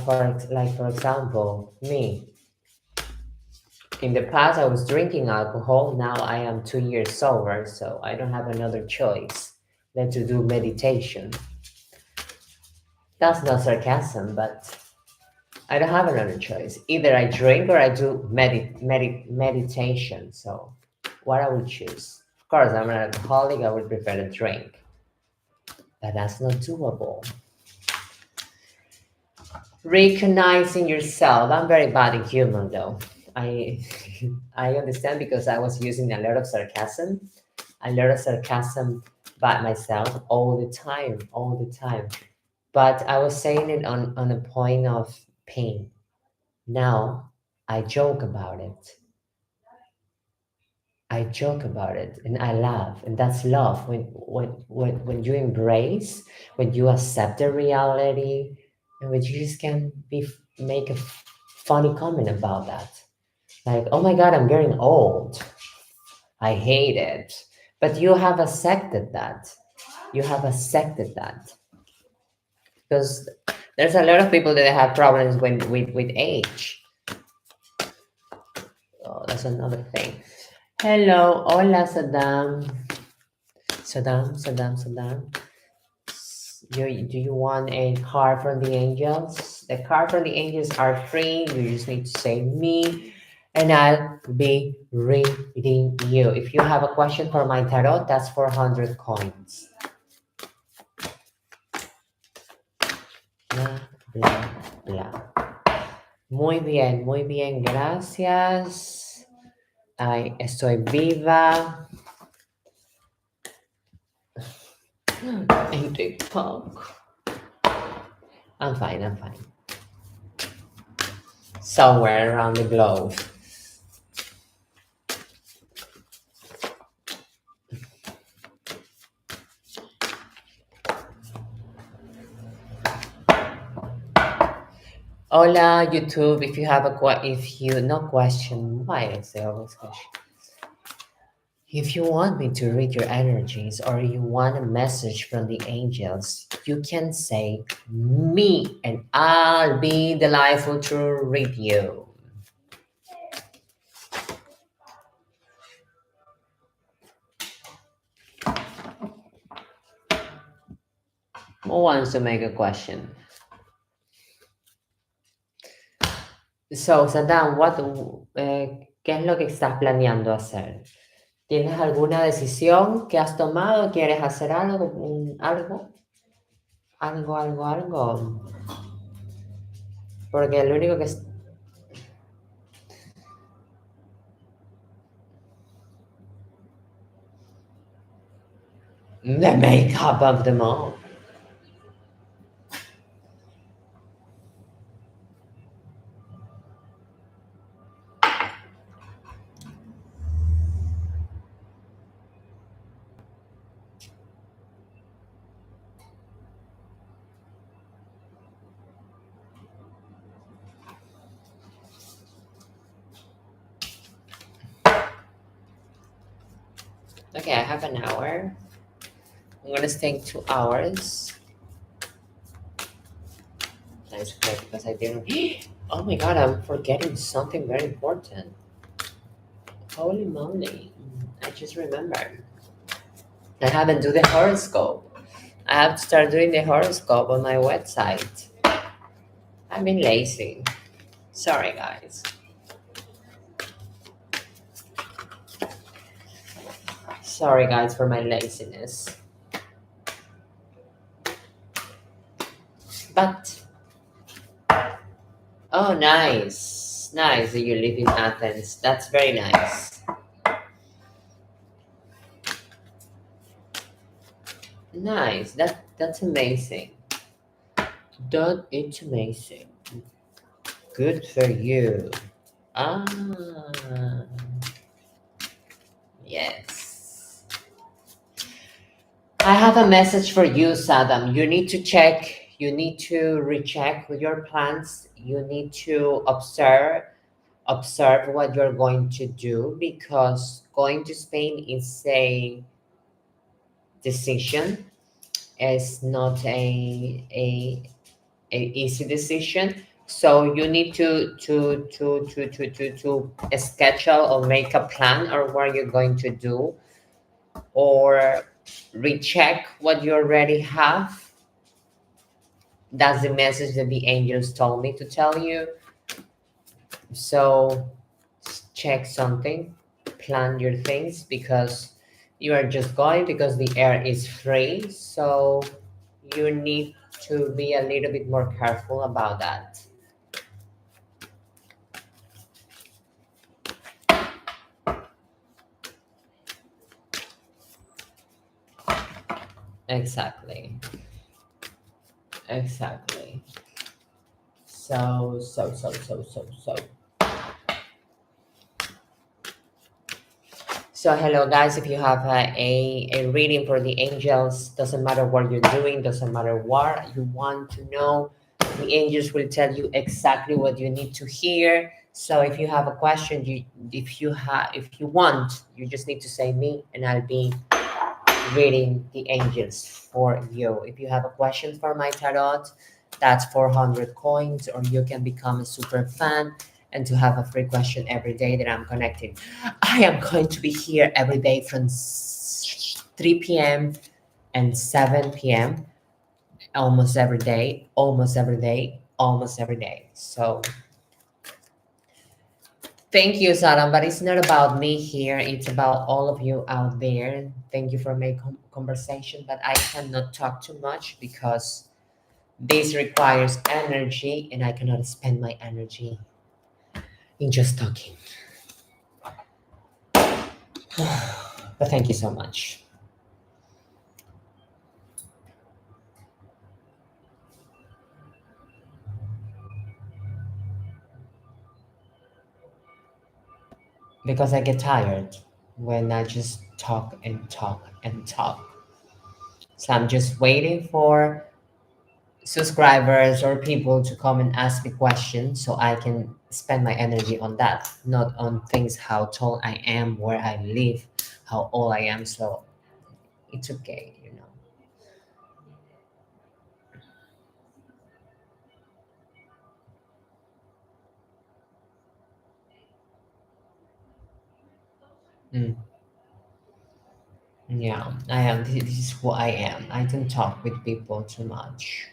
for example, me, in the past I was drinking alcohol. Now I am 2 years sober, so I don't have another choice than to do meditation. That's not sarcasm, but I don't have another choice. Either I drink or I do meditation. So what I would choose? Of course, I'm an alcoholic. I would prefer to drink, but that's not doable. Recognizing yourself. I'm very bad in humor, though. I I understand because I was using a lot of sarcasm by myself all the time. But I was saying it on a point of pain. Now I joke about it. I joke about it and I laugh, and that's love. When you embrace, when you accept the reality, and when you just can make a funny comment about that, like, oh my God, I'm getting old. I hate it. But you have accepted that. You have accepted that because there's a lot of people that have problems with age. Oh, that's another thing. Hello, hola, Saddam. Saddam. Do you want a card from the angels? The card from the angels are free. You just need to say me, and I'll be reading you. If you have a question for my tarot, that's 400 coins. Bla, bla, bla. Muy bien, gracias. Ay, estoy viva. En TikTok. I'm fine. Somewhere around the globe. Hola, YouTube. If you have no question, why I say always question? If you want me to read your energies or you want a message from the angels, you can say me and I'll be delightful to read you. Who wants to make a question? So, Saddam, ¿qué es lo que estás planeando hacer? ¿Tienes alguna decisión que has tomado? ¿Quieres hacer algo? Algo. Porque lo único que es... The makeup of them all. Okay, I have an hour. I'm gonna stay 2 hours. That's great because I didn't. Oh my god, I'm forgetting something very important. Holy moly! I just remembered. I haven't do the horoscope. I have to start doing the horoscope on my website. I've been lazy. Sorry, guys. Sorry, guys, for my laziness. But, oh, nice. Nice that you live in Athens. That's very nice. Nice. That's amazing. It's amazing. Good for you. Ah, yes. I have a message for you, Saddam. You need to check, you need to recheck with your plans. You need to observe what you're going to do because going to Spain is a decision. It's not a easy decision. So you need to schedule or make a plan or what you're going to do or recheck what you already have. That's the message that the angels told me to tell you. So check something, plan your things because you are just going because the air is free. So you need to be a little bit more careful about that. Exactly. Exactly. So. So hello guys, if you have a reading for the angels, doesn't matter what you're doing, doesn't matter what you want to know, the angels will tell you exactly what you need to hear. So if you have a question, if you want, you just need to say me and I'll be reading the angels for you. If you have a question for my tarot, that's 400 coins, or you can become a super fan and to have a free question every day that I'm connecting. I am going to be here every day from 3 p.m. and 7 p.m. almost every day, almost every day, almost every day. So thank you, Saram, but it's not about me here. It's about all of you out there. Thank you for making conversation, but I cannot talk too much because this requires energy and I cannot spend my energy in just talking. But thank you so much. Because I get tired when I just talk and talk and talk. So I'm just waiting for subscribers or people to come and ask me questions so I can spend my energy on that, not on things how tall I am, where I live, how old I am. So it's okay, you know. Mm, yeah, I am. This is who I am. I don't talk with people too much.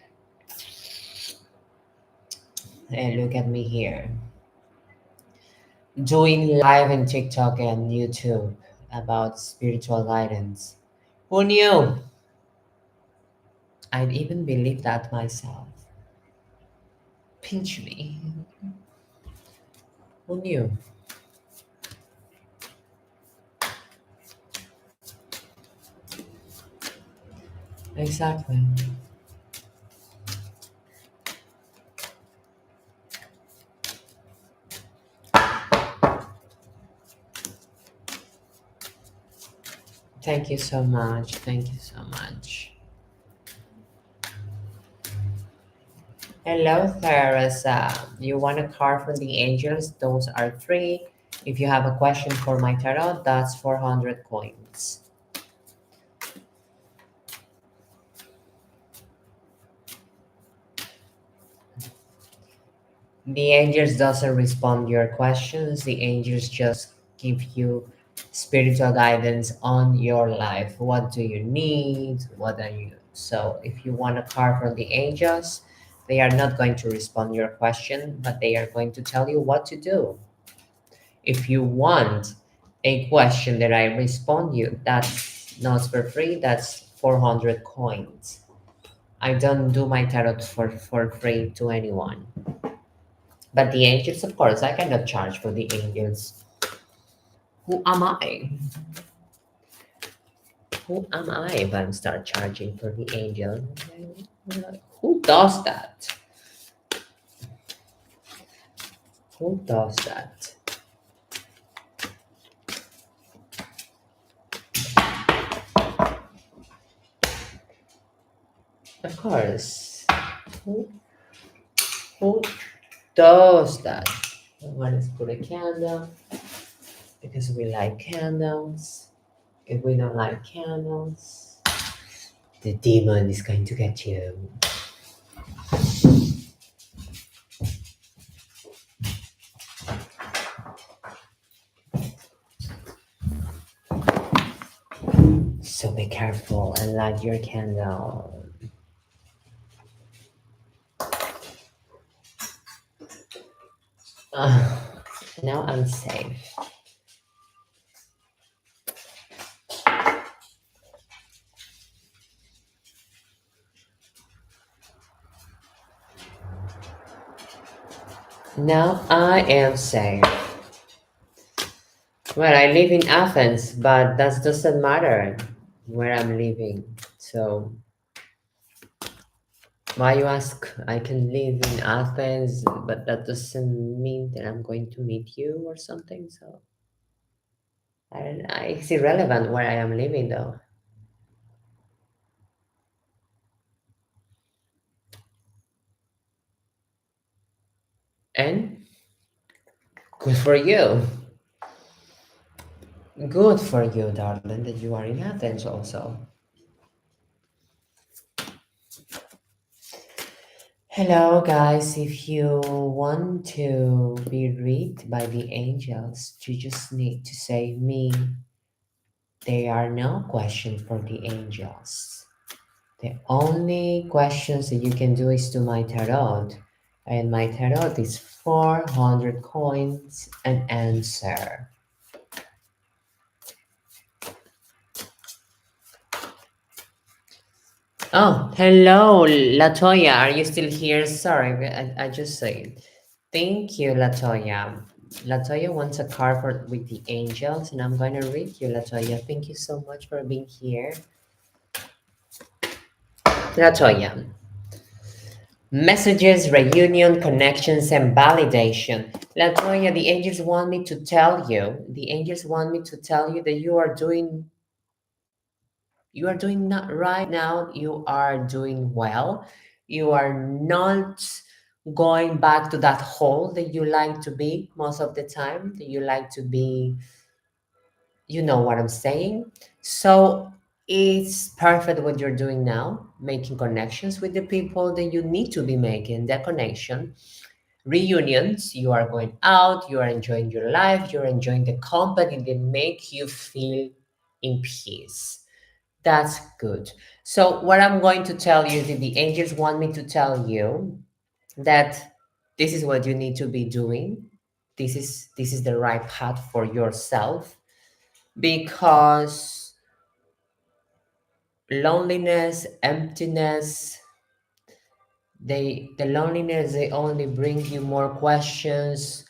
And look at me here, doing live in TikTok and YouTube about spiritual guidance. Who knew? I'd even believe that myself. Pinch me. Who knew? Exactly. Thank you so much. Thank you so much. Hello, Theresa. You want a card from the angels? Those are free. If you have a question for my tarot, that's 400 coins. The angels doesn't respond your questions. The angels just give you spiritual guidance on your life. What do you need? What are you? So if you want a card from the angels, they are not going to respond your question, but they are going to tell you what to do. If you want a question that I respond you, that's not for free. That's 400 coins. I don't do my tarot for free to anyone. But the angels, of course, I cannot charge for the angels. Who am I? Who am I if I'm start charging for the angel? Who does that? Who does that? Of course. Who, who does that? Let's put a candle because we like candles. If we don't like candles, the demon is going to get you. So be careful and light your candle. Now I'm safe. Now I am safe. Well, I live in Athens, but that doesn't matter where I'm living. So why you ask? I can live in Athens, but that doesn't mean that I'm going to meet you or something. So I don't know. It's irrelevant where I am living, though. And good for you. Good for you, darling, that you are in Athens also. Hello, guys. If you want to be read by the angels, you just need to say me. There are no questions for the angels. The only questions that you can do is to my tarot. And my tarot is 400 coins an answer. Oh, hello, Latoya. Are you still here? Sorry, I just said. Thank you, Latoya. Latoya wants a card for with the angels, and I'm going to read you, Latoya. Thank you so much for being here. Latoya. Messages, reunion, connections, and validation. Latoya, the angels want me to tell you, the angels want me to tell you that you are doing not right now, you are doing well. You are not going back to that hole that you like to be most of the time, that you like to be, you know what I'm saying. So it's perfect what you're doing now, making connections with the people that you need to be making that connection. Reunions, you are going out, you are enjoying your life, you're enjoying the company that make you feel in peace. That's good. So what I'm going to tell you is that the angels want me to tell you that this is what you need to be doing. This is the right path for yourself, because loneliness, emptiness, the loneliness, they only bring you more questions,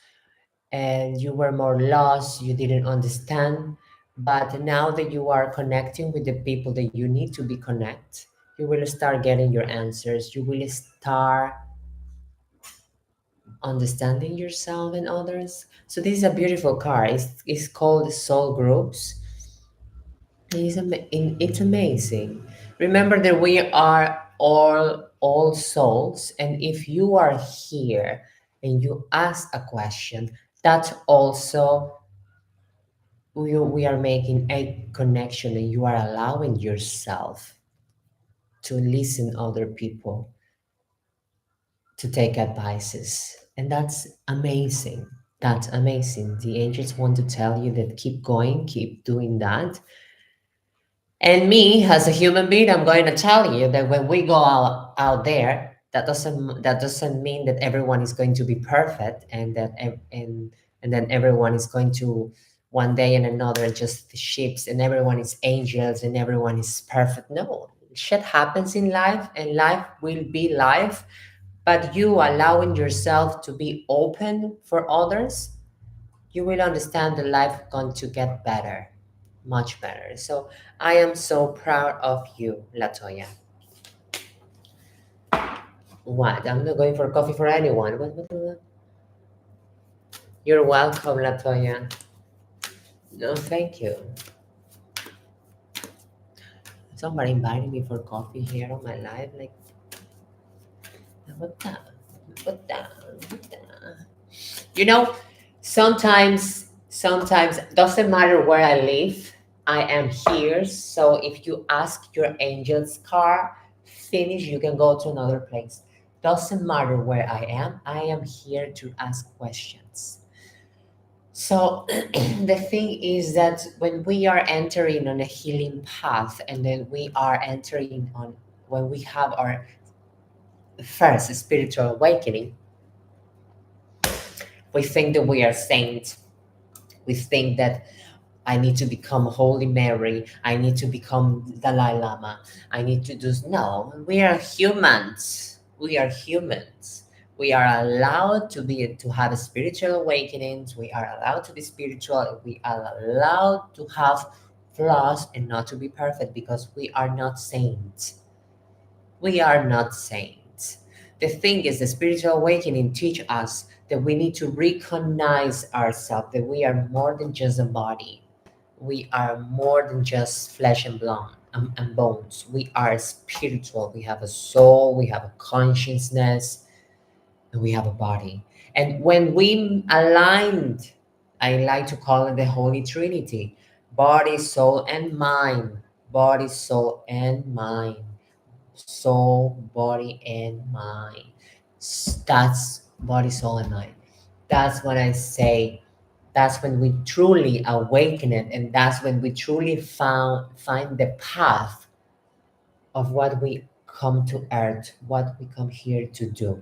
and you were more lost, you didn't understand. But now that you are connecting with the people that you need to be connect, you will start getting your answers. You will start understanding yourself and others. So this is a beautiful card. It's called Soul Groups. It's amazing. Remember that we are all souls, and if you are here and you ask a question, that's also we are making a connection, and you are allowing yourself to listen other people, to take advices. And that's amazing. That's amazing. The angels want to tell you that keep going, keep doing that. And me, as a human being, I'm going to tell you that when we go out there, that doesn't mean that everyone is going to be perfect, and and then everyone is going to one day and another just ships, and everyone is angels and everyone is perfect. No, shit happens in life, and life will be life. But you allowing yourself to be open for others, you will understand that life going to get better, much better. So I am so proud of you, Latoya. What? I'm not going for coffee for anyone. What? You're welcome, Latoya. No, thank you. Somebody invited me for coffee here on my live. Like, what the? What the? What the? You know, sometimes doesn't matter where I live, I am here. So if you ask your angel's car, finish, you can go to another place. Doesn't matter where I am here to ask questions. So the thing is that when we are entering on a healing path, and then we are entering on when we have our first spiritual awakening, we think that we are saints. We think that I need to become Holy Mary. I need to become Dalai Lama. I need to do. No, we are humans. We are humans. We are allowed to have spiritual awakenings. We are allowed to be spiritual. We are allowed to have flaws and not to be perfect, because we are not saints. We are not saints. The thing is, the spiritual awakening teach us that we need to recognize ourselves, that we are more than just a body. We are more than just flesh and blood and bones. We are spiritual. We have a soul, we have a consciousness, and we have a body. And when we aligned, I like to call it the Holy Trinity: body, soul, and mind. Body, soul, and mind. Soul, body, and mind. That's body, soul, and mind. That's when I say, that's when we truly awaken it, and that's when we truly find the path of what we come to earth, what we come here to do.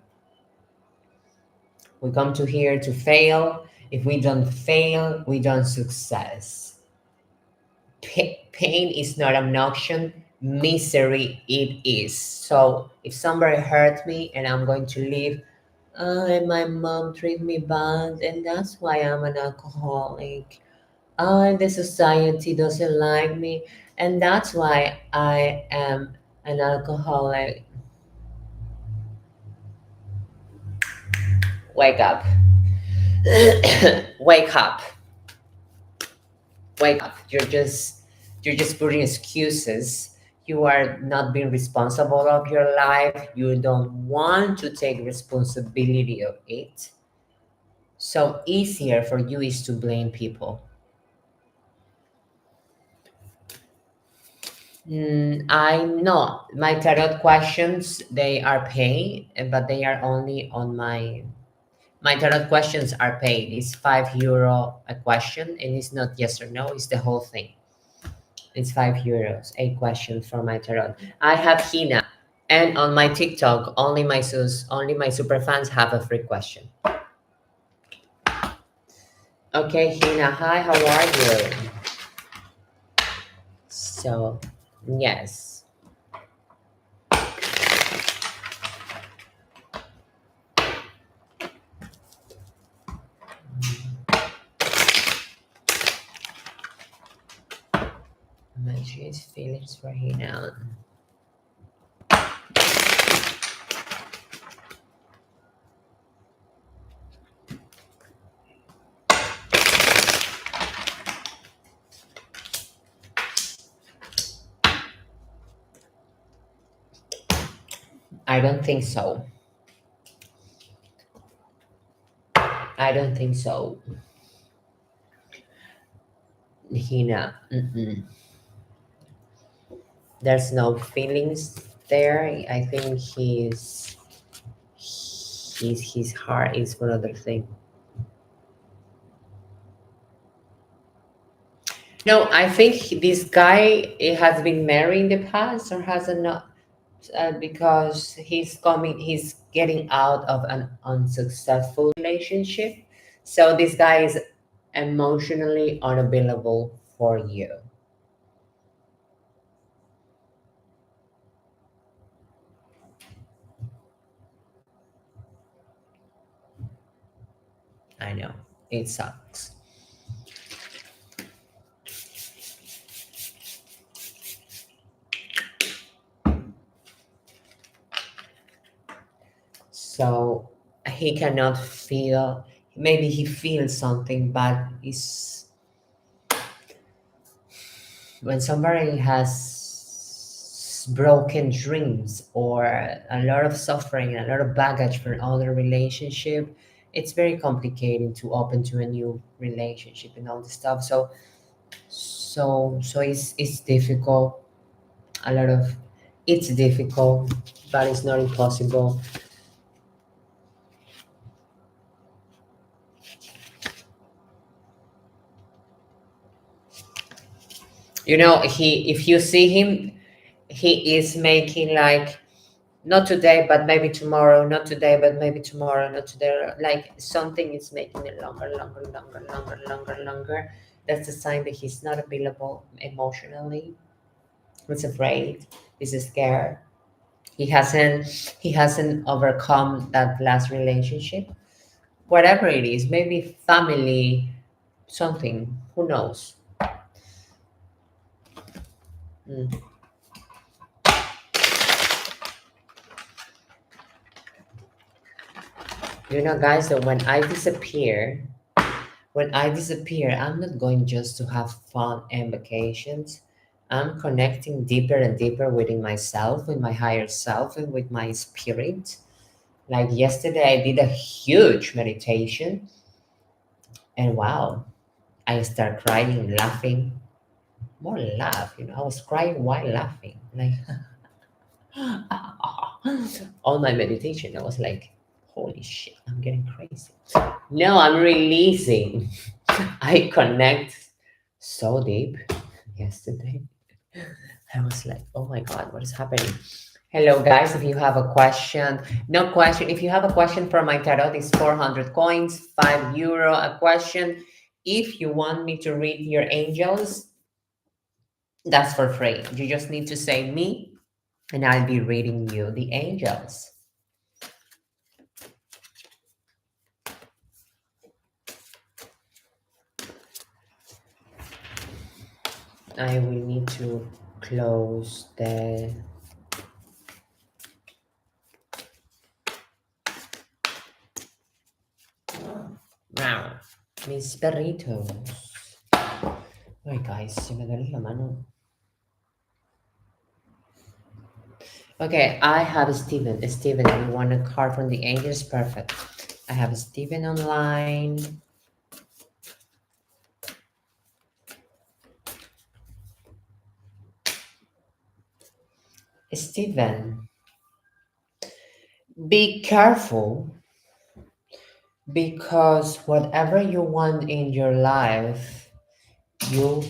We come to here to fail. If we don't fail, we don't success. Pain is not an option. Misery it is. So if somebody hurt me and I'm going to leave, my mom treat me bad, and that's why I'm an alcoholic. The society doesn't like me, and that's why I am an alcoholic. Wake up. Wake up. Wake up. You're just putting excuses. You are not being responsible of your life. You don't want to take responsibility of it. So easier for you is to blame people. I know my tarot questions, they are paid, but they are only on my tarot questions are paid. It's €5 a question, and it's not yes or no, it's the whole thing. It's €5 a question for my tarot. I have Hina, and on my TikTok, only my super fans have a free question. Okay, Hina, hi, how are you? So, yes. Images, feelings for Hina. I don't think so. I don't think so. Hina, there's no feelings there. I think his heart is for other thing. No, I think this guy has been married in the past or has not, because he's getting out of an unsuccessful relationship. So this guy is emotionally unavailable for you. I know it sucks. So he cannot feel. Maybe he feels something, but it's when somebody has broken dreams or a lot of suffering, a lot of baggage from other relationship, it's very complicated to open to a new relationship and all this stuff. So it's difficult. A lot of it's difficult, but it's not impossible. You know, he if you see him, he is making like not today, but maybe tomorrow, not today, but maybe tomorrow, not today. Like something is making it longer, longer, longer, longer, longer, longer. That's a sign that he's not available emotionally. He's afraid. He's scared. He hasn't overcome that last relationship. Whatever it is, maybe family, something. Who knows? Mm. You know, guys, that when I disappear, I'm not going just to have fun and vacations. I'm connecting deeper and deeper within myself, with my higher self, and with my spirit. Like yesterday, I did a huge meditation, and wow, I start crying, laughing, more laugh. I was crying while laughing. Like all my meditation, I was like, holy shit, I'm getting crazy. No, I'm releasing. I connect so deep yesterday. I was like, oh my God, what is happening? Hello, guys. If you have a question, no question. If you have a question for my tarot, it's 400 coins, €5 a question. If you want me to read your angels, that's for free. You just need to say me, and I'll be reading you the angels. I will need to close the. Wow, mis perritos. Ay, guys, se me duele la mano. Okay, I have Steven. Steven, you want a card from the angels? Perfect. I have Steven online. Steven, be careful because whatever you want in your life, you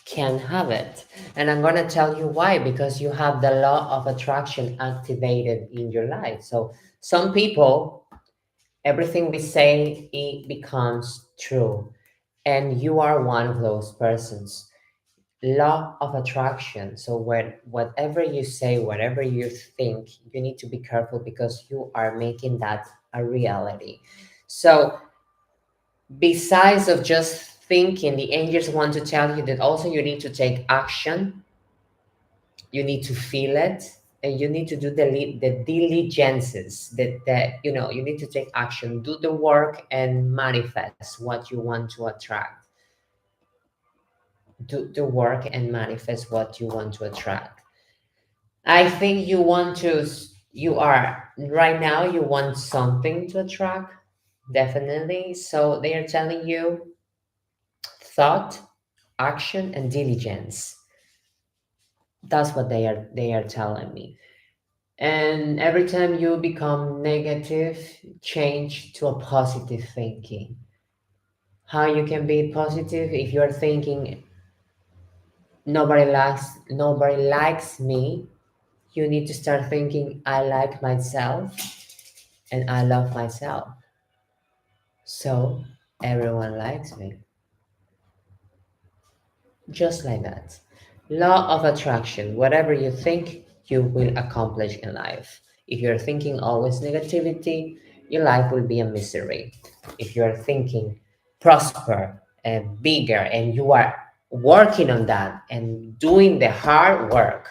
can have it. And I'm going to tell you why, because you have the law of attraction activated in your life. So some people, everything we say, it becomes true. And you are one of those persons. Law of attraction. So when whatever you say, whatever you think, you need to be careful because you are making that a reality. So besides of just thinking, the angels want to tell you that also you need to take action, you need to feel it, and you need to do the diligences that you need to take action, do the work, and manifest what you want to attract. Do the work and manifest what you want to attract. I think you are right now, you want something to attract, definitely. So they are telling you thought, action, and diligence. That's what they are telling me. And every time you become negative, change to a positive thinking. How you can be positive if you're thinking nobody likes me, you need to start thinking I like myself and I love myself. So everyone likes me. Just like that. Law of attraction. Whatever you think, you will accomplish in life. If you're thinking always negativity, your life will be a misery. If you're thinking prosper and bigger and you are working on that and doing the hard work,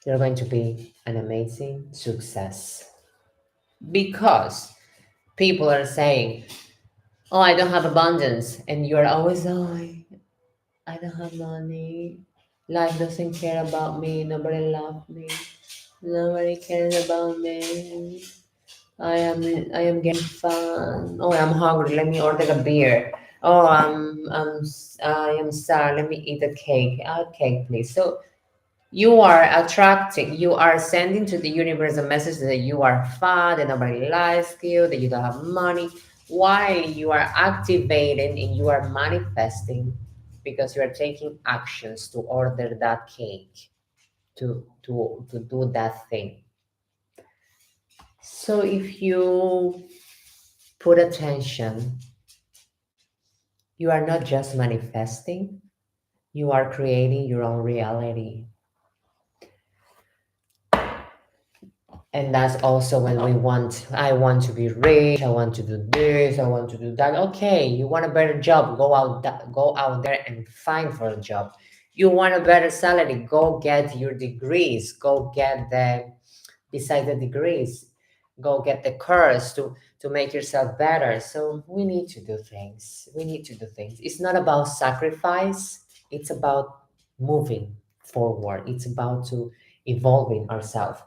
you're going to be an amazing success. Because people are saying, oh, I don't have abundance. And you're always, oh, I don't have money. Life doesn't care about me. Nobody loves me. Nobody cares about me. I am getting fun. Oh, I'm hungry. Let me order a beer. Oh, I am sad. Let me eat a cake. A cake, please. So you are sending to the universe a message that you are fat, that nobody likes you, that you don't have money, while you are activating and you are manifesting because you are taking actions to order that cake, to do that thing. So if you put attention, you are not just manifesting, you are creating your own reality. And that's also when we want, I want to be rich, I want to do this, I want to do that. Okay, you want a better job, go out there and find for a job. You want a better salary, go get your degrees, go get the beside the degrees, go get the course to make yourself better. So we need to do things. We need to do things. It's not about sacrifice, it's about moving forward. It's about to evolving ourselves.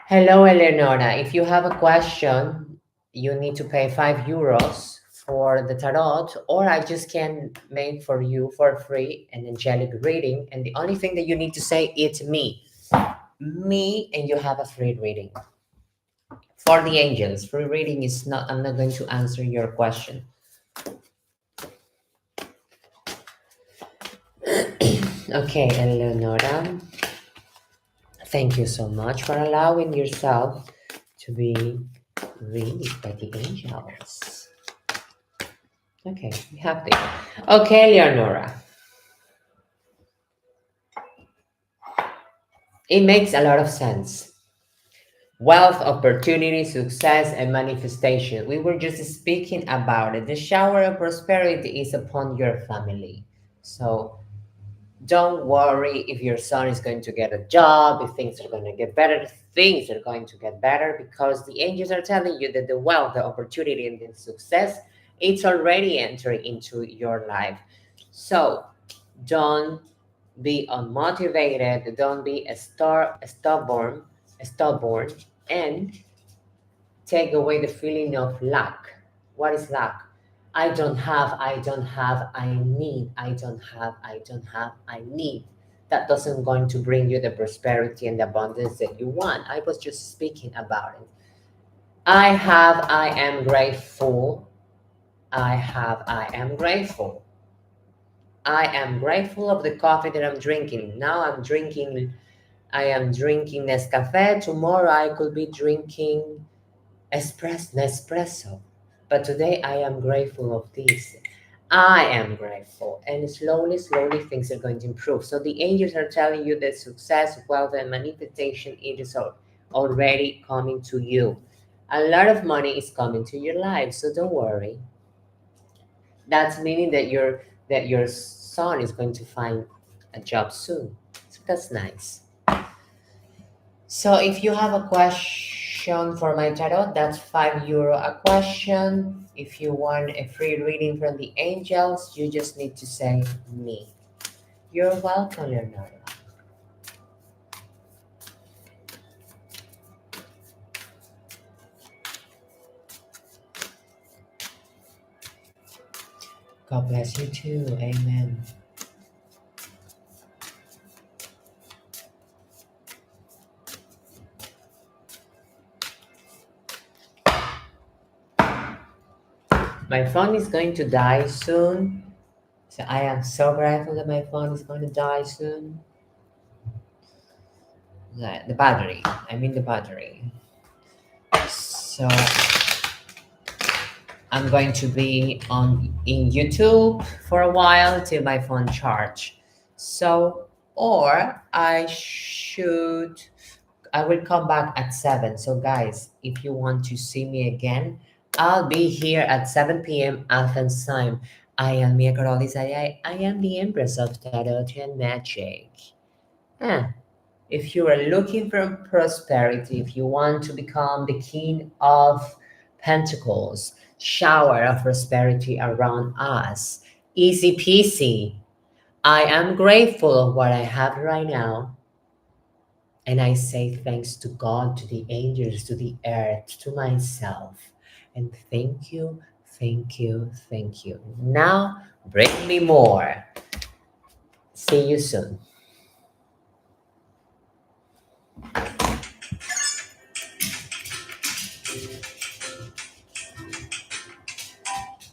Hello, Eleonora. If you have a question, you need to pay €5 for the tarot, or I just can make for you for free an angelic reading. And the only thing that you need to say is me, and you have a free reading for the angels. Free reading is not. I'm not going to answer your question. Okay, Eleonora. Thank you so much for allowing yourself to be read by the angels. Okay, we have this. Okay, Leonora. It makes a lot of sense. Wealth, opportunity, success, and manifestation. We were just speaking about it. The shower of prosperity is upon your family. So don't worry if your son is going to get a job, if things are going to get better. Things are going to get better because the angels are telling you that the wealth, the opportunity, and the success, it's already entering into your life. So don't be unmotivated, don't be stubborn, and take away the feeling of lack. What is lack? I need, I need. That doesn't going to bring you the prosperity and the abundance that you want. I was just speaking about it. I am grateful. I am grateful. I am grateful of the coffee that I'm drinking. Now I am drinking Nescafe. Tomorrow I could be drinking Nespresso. But today I am grateful of this. I am grateful. And slowly things are going to improve. So the angels are telling you that success, wealth, and manifestation it is already coming to you. A lot of money is coming to your life, so don't worry. That's meaning that your son is going to find a job soon. So that's nice. So if you have a question for my tarot, that's €5 a question. If you want a free reading from the angels, you just need to say me. You're welcome, Leonardo. God bless you too. Amen. My phone is going to die soon. So I am so grateful that my phone is going to die soon. The battery. I mean the battery. So I'm going to be on in YouTube for a while till my phone charge. So or I will come back at 7. So guys, if you want to see me again, I'll be here at 7 p.m. Athens time. I am Mia Karolys. I am the Empress of Tarot and Magic. Ah, if you are looking for prosperity, if you want to become the King of Pentacles, shower of prosperity around us, easy peasy. I am grateful of what I have right now. And I say thanks to God, to the angels, to the earth, to myself. And thank you, thank you, thank you. Now, bring me more. See you soon.